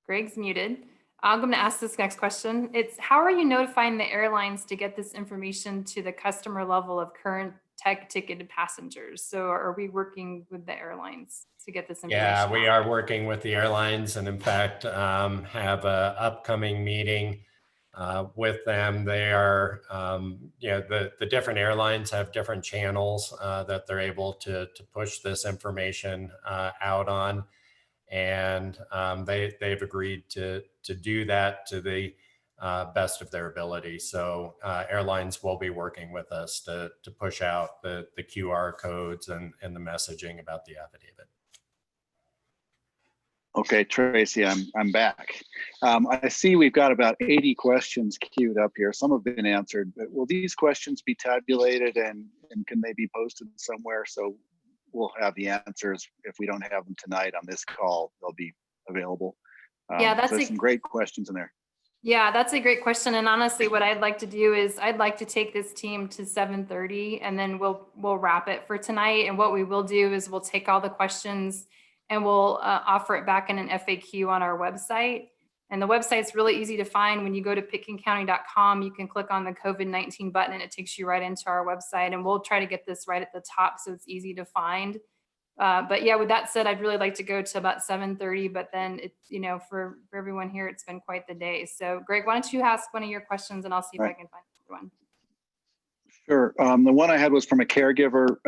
Greg's muted. I'm going to ask this next question. It's how are you notifying the airlines to get this information to the customer level of current ticketed passengers? So are we working with the airlines to get this information? Yeah, we are working with the airlines, and in fact, have an upcoming meeting with them. They are, the different airlines have different channels that they're able to push this information out on. And they've agreed to do that to the best of their ability. So airlines will be working with us to push out the QR codes and the messaging about the affidavit. Okay, Tracy, I'm back. I see we've got about 80 questions queued up here. Some have been answered, but will these questions be tabulated and can they be posted somewhere? So we'll have the answers. If we don't have them tonight on this call, they'll be available. Yeah, that's some great questions in there. Yeah, that's a great question. And honestly, what I'd like to do is I'd like to take this team to 7:30 and then we'll wrap it for tonight. And what we will do is we'll take all the questions and we'll offer it back in an FAQ on our website. And the website's really easy to find. When you go to pitkincounty.com, you can click on the COVID-19 button and it takes you right into our website. And we'll try to get this right at the top so it's easy to find. But yeah, with that said, I'd really like to go to about 7:30, but then it's, for everyone here, it's been quite the day. So Greg, why don't you ask one of your questions and I'll see if I can find one. Sure. The one I had was from a caregiver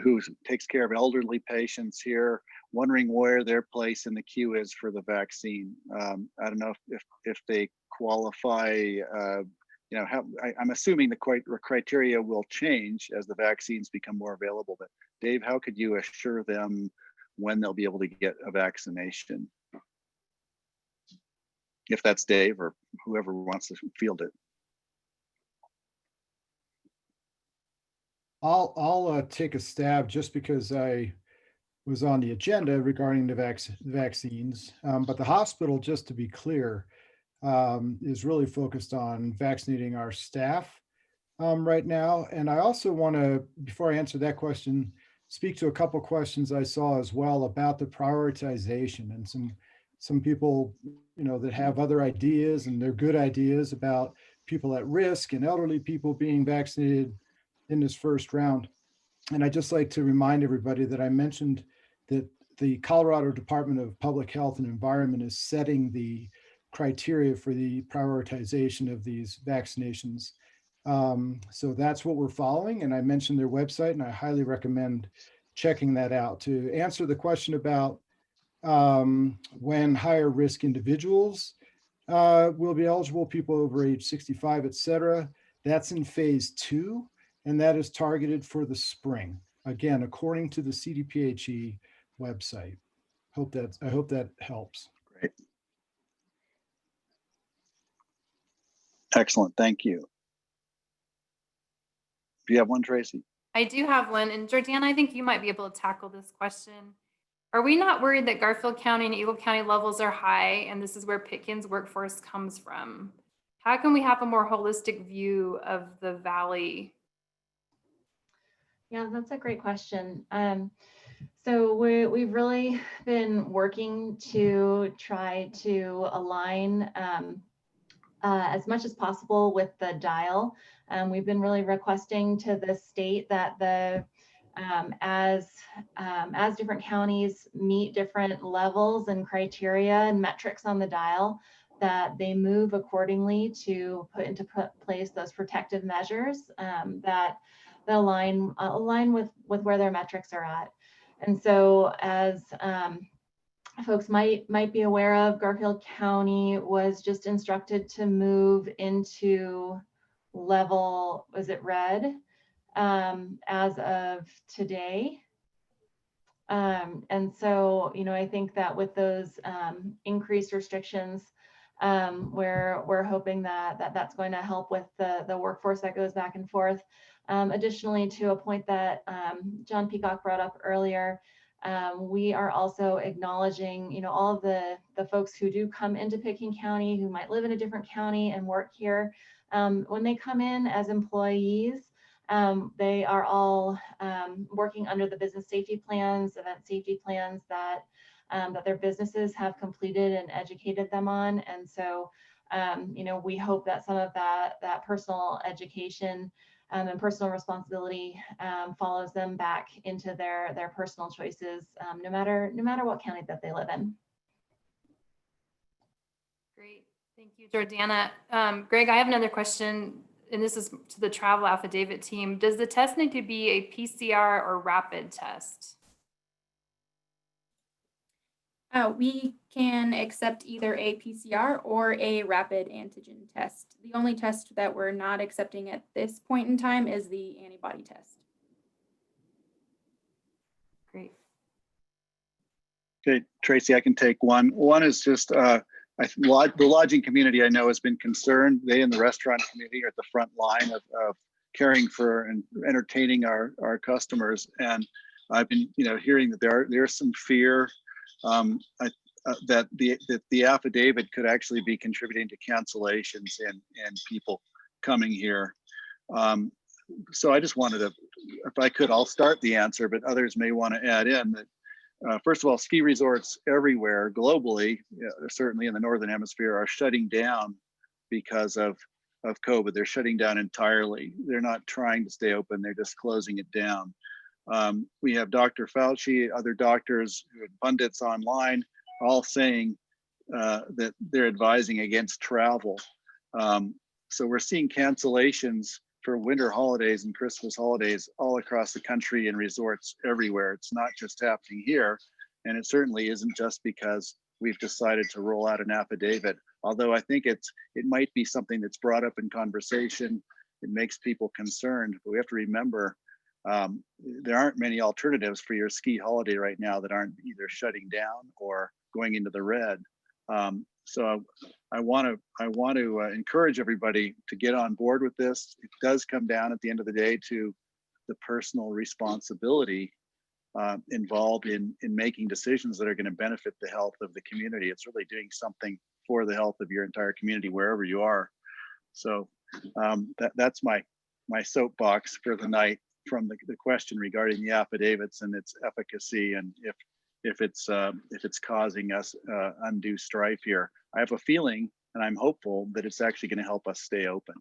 who takes care of elderly patients here, wondering where their place in the queue is for the vaccine. I don't know if they qualify. I'm assuming the criteria will change as the vaccines become more available. But Dave, how could you assure them when they'll be able to get a vaccination? If that's Dave or whoever wants to field it. I'll take a stab just because I was on the agenda regarding the vaccines. But the hospital, just to be clear, is really focused on vaccinating our staff right now. And I also want to, before I answer that question, speak to a couple questions I saw as well about the prioritization, and some people, that have other ideas, and they're good ideas about people at risk and elderly people being vaccinated in this first round. And I'd just like to remind everybody that I mentioned that the Colorado Department of Public Health and Environment is setting the criteria for the prioritization of these vaccinations. So that's what we're following. And I mentioned their website, and I highly recommend checking that out. To answer the question about when higher risk individuals will be eligible, people over age 65, et cetera, that's in phase 2, and that is targeted for the spring. Again, according to the CDPHE website. I hope that helps. Great. Excellent, thank you. Do you have one, Tracy? I do have one. And Jordana, I think you might be able to tackle this question. Are we not worried that Garfield County and Eagle County levels are high, and this is where Pickens' workforce comes from? How can we have a more holistic view of the valley? Yeah, that's a great question. So we've really been working to try to align as much as possible with the dial. We've been really requesting to the state that as different counties meet different levels and criteria and metrics on the dial, that they move accordingly to put into place those protective measures that align with where their metrics are at. And so, as folks might be aware of, Garfield County was just instructed to move into level, was it red, as of today. And so, I think that with those increased restrictions, we're hoping that that's going to help with the workforce that goes back and forth. Additionally, to a point that John Peacock brought up earlier, we are also acknowledging, all of the folks who do come into Pickens County, who might live in a different county and work here. When they come in as employees, they are all working under the business safety plans, event safety plans that their businesses have completed and educated them on. And so, we hope that some of that personal education and personal responsibility follows them back into their personal choices, no matter what county that they live in. Great, thank you, Jordana. Greg, I have another question, and this is to the travel affidavit team. Does the test need to be a PCR or rapid test? We can accept either a PCR or a rapid antigen test. The only test that we're not accepting at this point in time is the antibody test. Great. Okay, Tracy, I can take one. One is just the lodging community I know has been concerned. They and the restaurant community are at the front line of caring for and entertaining our customers. And I've been hearing that there's some fear that the affidavit could actually be contributing to cancellations and people coming here. So I just wanted to, if I could, I'll start the answer, but others may want to add in that. First of all, ski resorts everywhere globally, certainly in the Northern Hemisphere, are shutting down because of COVID. They're shutting down entirely. They're not trying to stay open. They're just closing it down. We have Dr. Fauci, other doctors, pundits online, all saying that they're advising against travel. So we're seeing cancellations for winter holidays and Christmas holidays all across the country and resorts everywhere. It's not just happening here. And it certainly isn't just because we've decided to roll out an affidavit. Although I think it might be something that's brought up in conversation. It makes people concerned, but we have to remember there aren't many alternatives for your ski holiday right now that aren't either shutting down or going into the red. So I want to encourage everybody to get on board with this. It does come down at the end of the day to the personal responsibility involved in making decisions that are going to benefit the health of the community. It's really doing something for the health of your entire community wherever you are. So that's my soapbox for the night. from the question regarding the affidavits and its efficacy, and if it's causing us undue strife here. I have a feeling, and I'm hopeful, that it's actually going to help us stay open.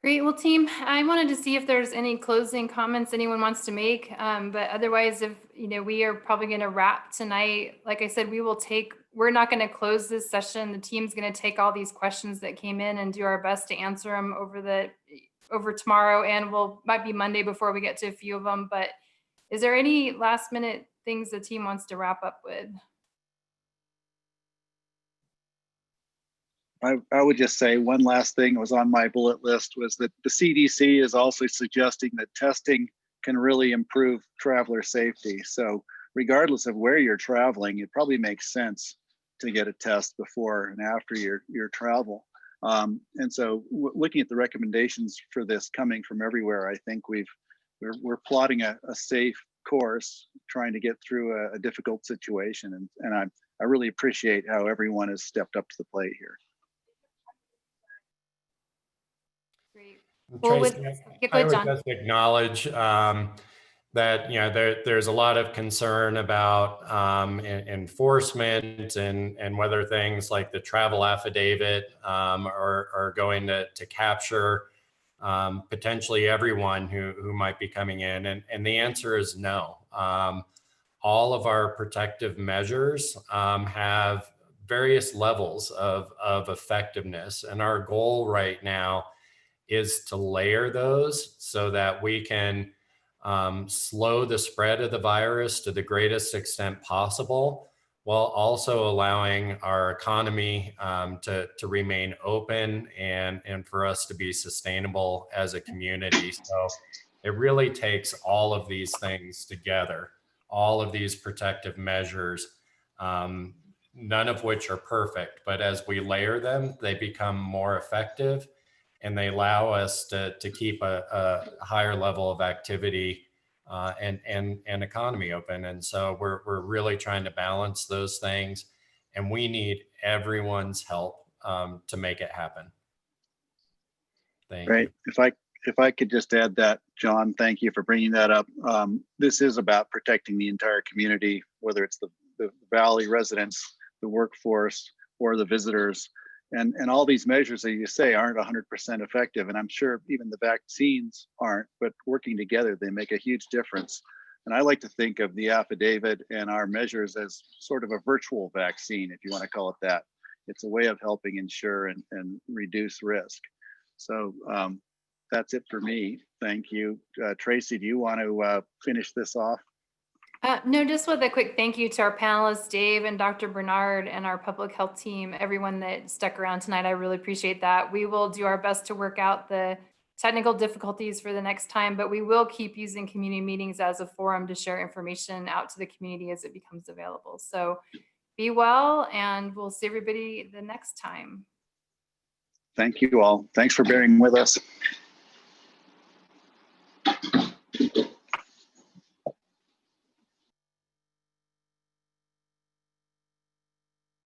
Great. Well, team, I wanted to see if there's any closing comments anyone wants to make. But otherwise, if we are probably going to wrap tonight. Like I said, we're not going to close this session. The team's going to take all these questions that came in and do our best to answer them over tomorrow, and might be Monday before we get to a few of them. But is there any last minute things the team wants to wrap up with? I would just say one last thing was on my bullet list was that the CDC is also suggesting that testing can really improve traveler safety. So regardless of where you're traveling, it probably makes sense to get a test before and after your travel. And so looking at the recommendations for this coming from everywhere, I think we're plotting a safe course, trying to get through a difficult situation. And I really appreciate how everyone has stepped up to the plate here. Great. Tracy, I would just acknowledge that there's a lot of concern about enforcement and whether things like the travel affidavit are going to capture potentially everyone who might be coming in, and the answer is no. All of our protective measures have various levels of effectiveness, and our goal right now is to layer those so that we can slow the spread of the virus to the greatest extent possible, while also allowing our economy to remain open and for us to be sustainable as a community. So it really takes all of these things together, all of these protective measures, none of which are perfect, but as we layer them, they become more effective, and they allow us to keep a higher level of activity and economy open. And so we're really trying to balance those things, and we need everyone's help to make it happen. Thank you. If I could just add that, John, thank you for bringing that up. This is about protecting the entire community, whether it's the Valley residents, the workforce, or the visitors. And all these measures that you say aren't 100% effective. And I'm sure even the vaccines aren't, but working together, they make a huge difference. And I like to think of the affidavit and our measures as sort of a virtual vaccine, if you want to call it that. It's a way of helping ensure and reduce risk. So that's it for me. Thank you. Tracy, do you want to finish this off? No, just with a quick thank you to our panelists, Dave and Dr. Bernard, and our public health team, everyone that stuck around tonight. I really appreciate that. We will do our best to work out the technical difficulties for the next time, but we will keep using community meetings as a forum to share information out to the community as it becomes available. So be well, and we'll see everybody the next time. Thank you all. Thanks for bearing with us.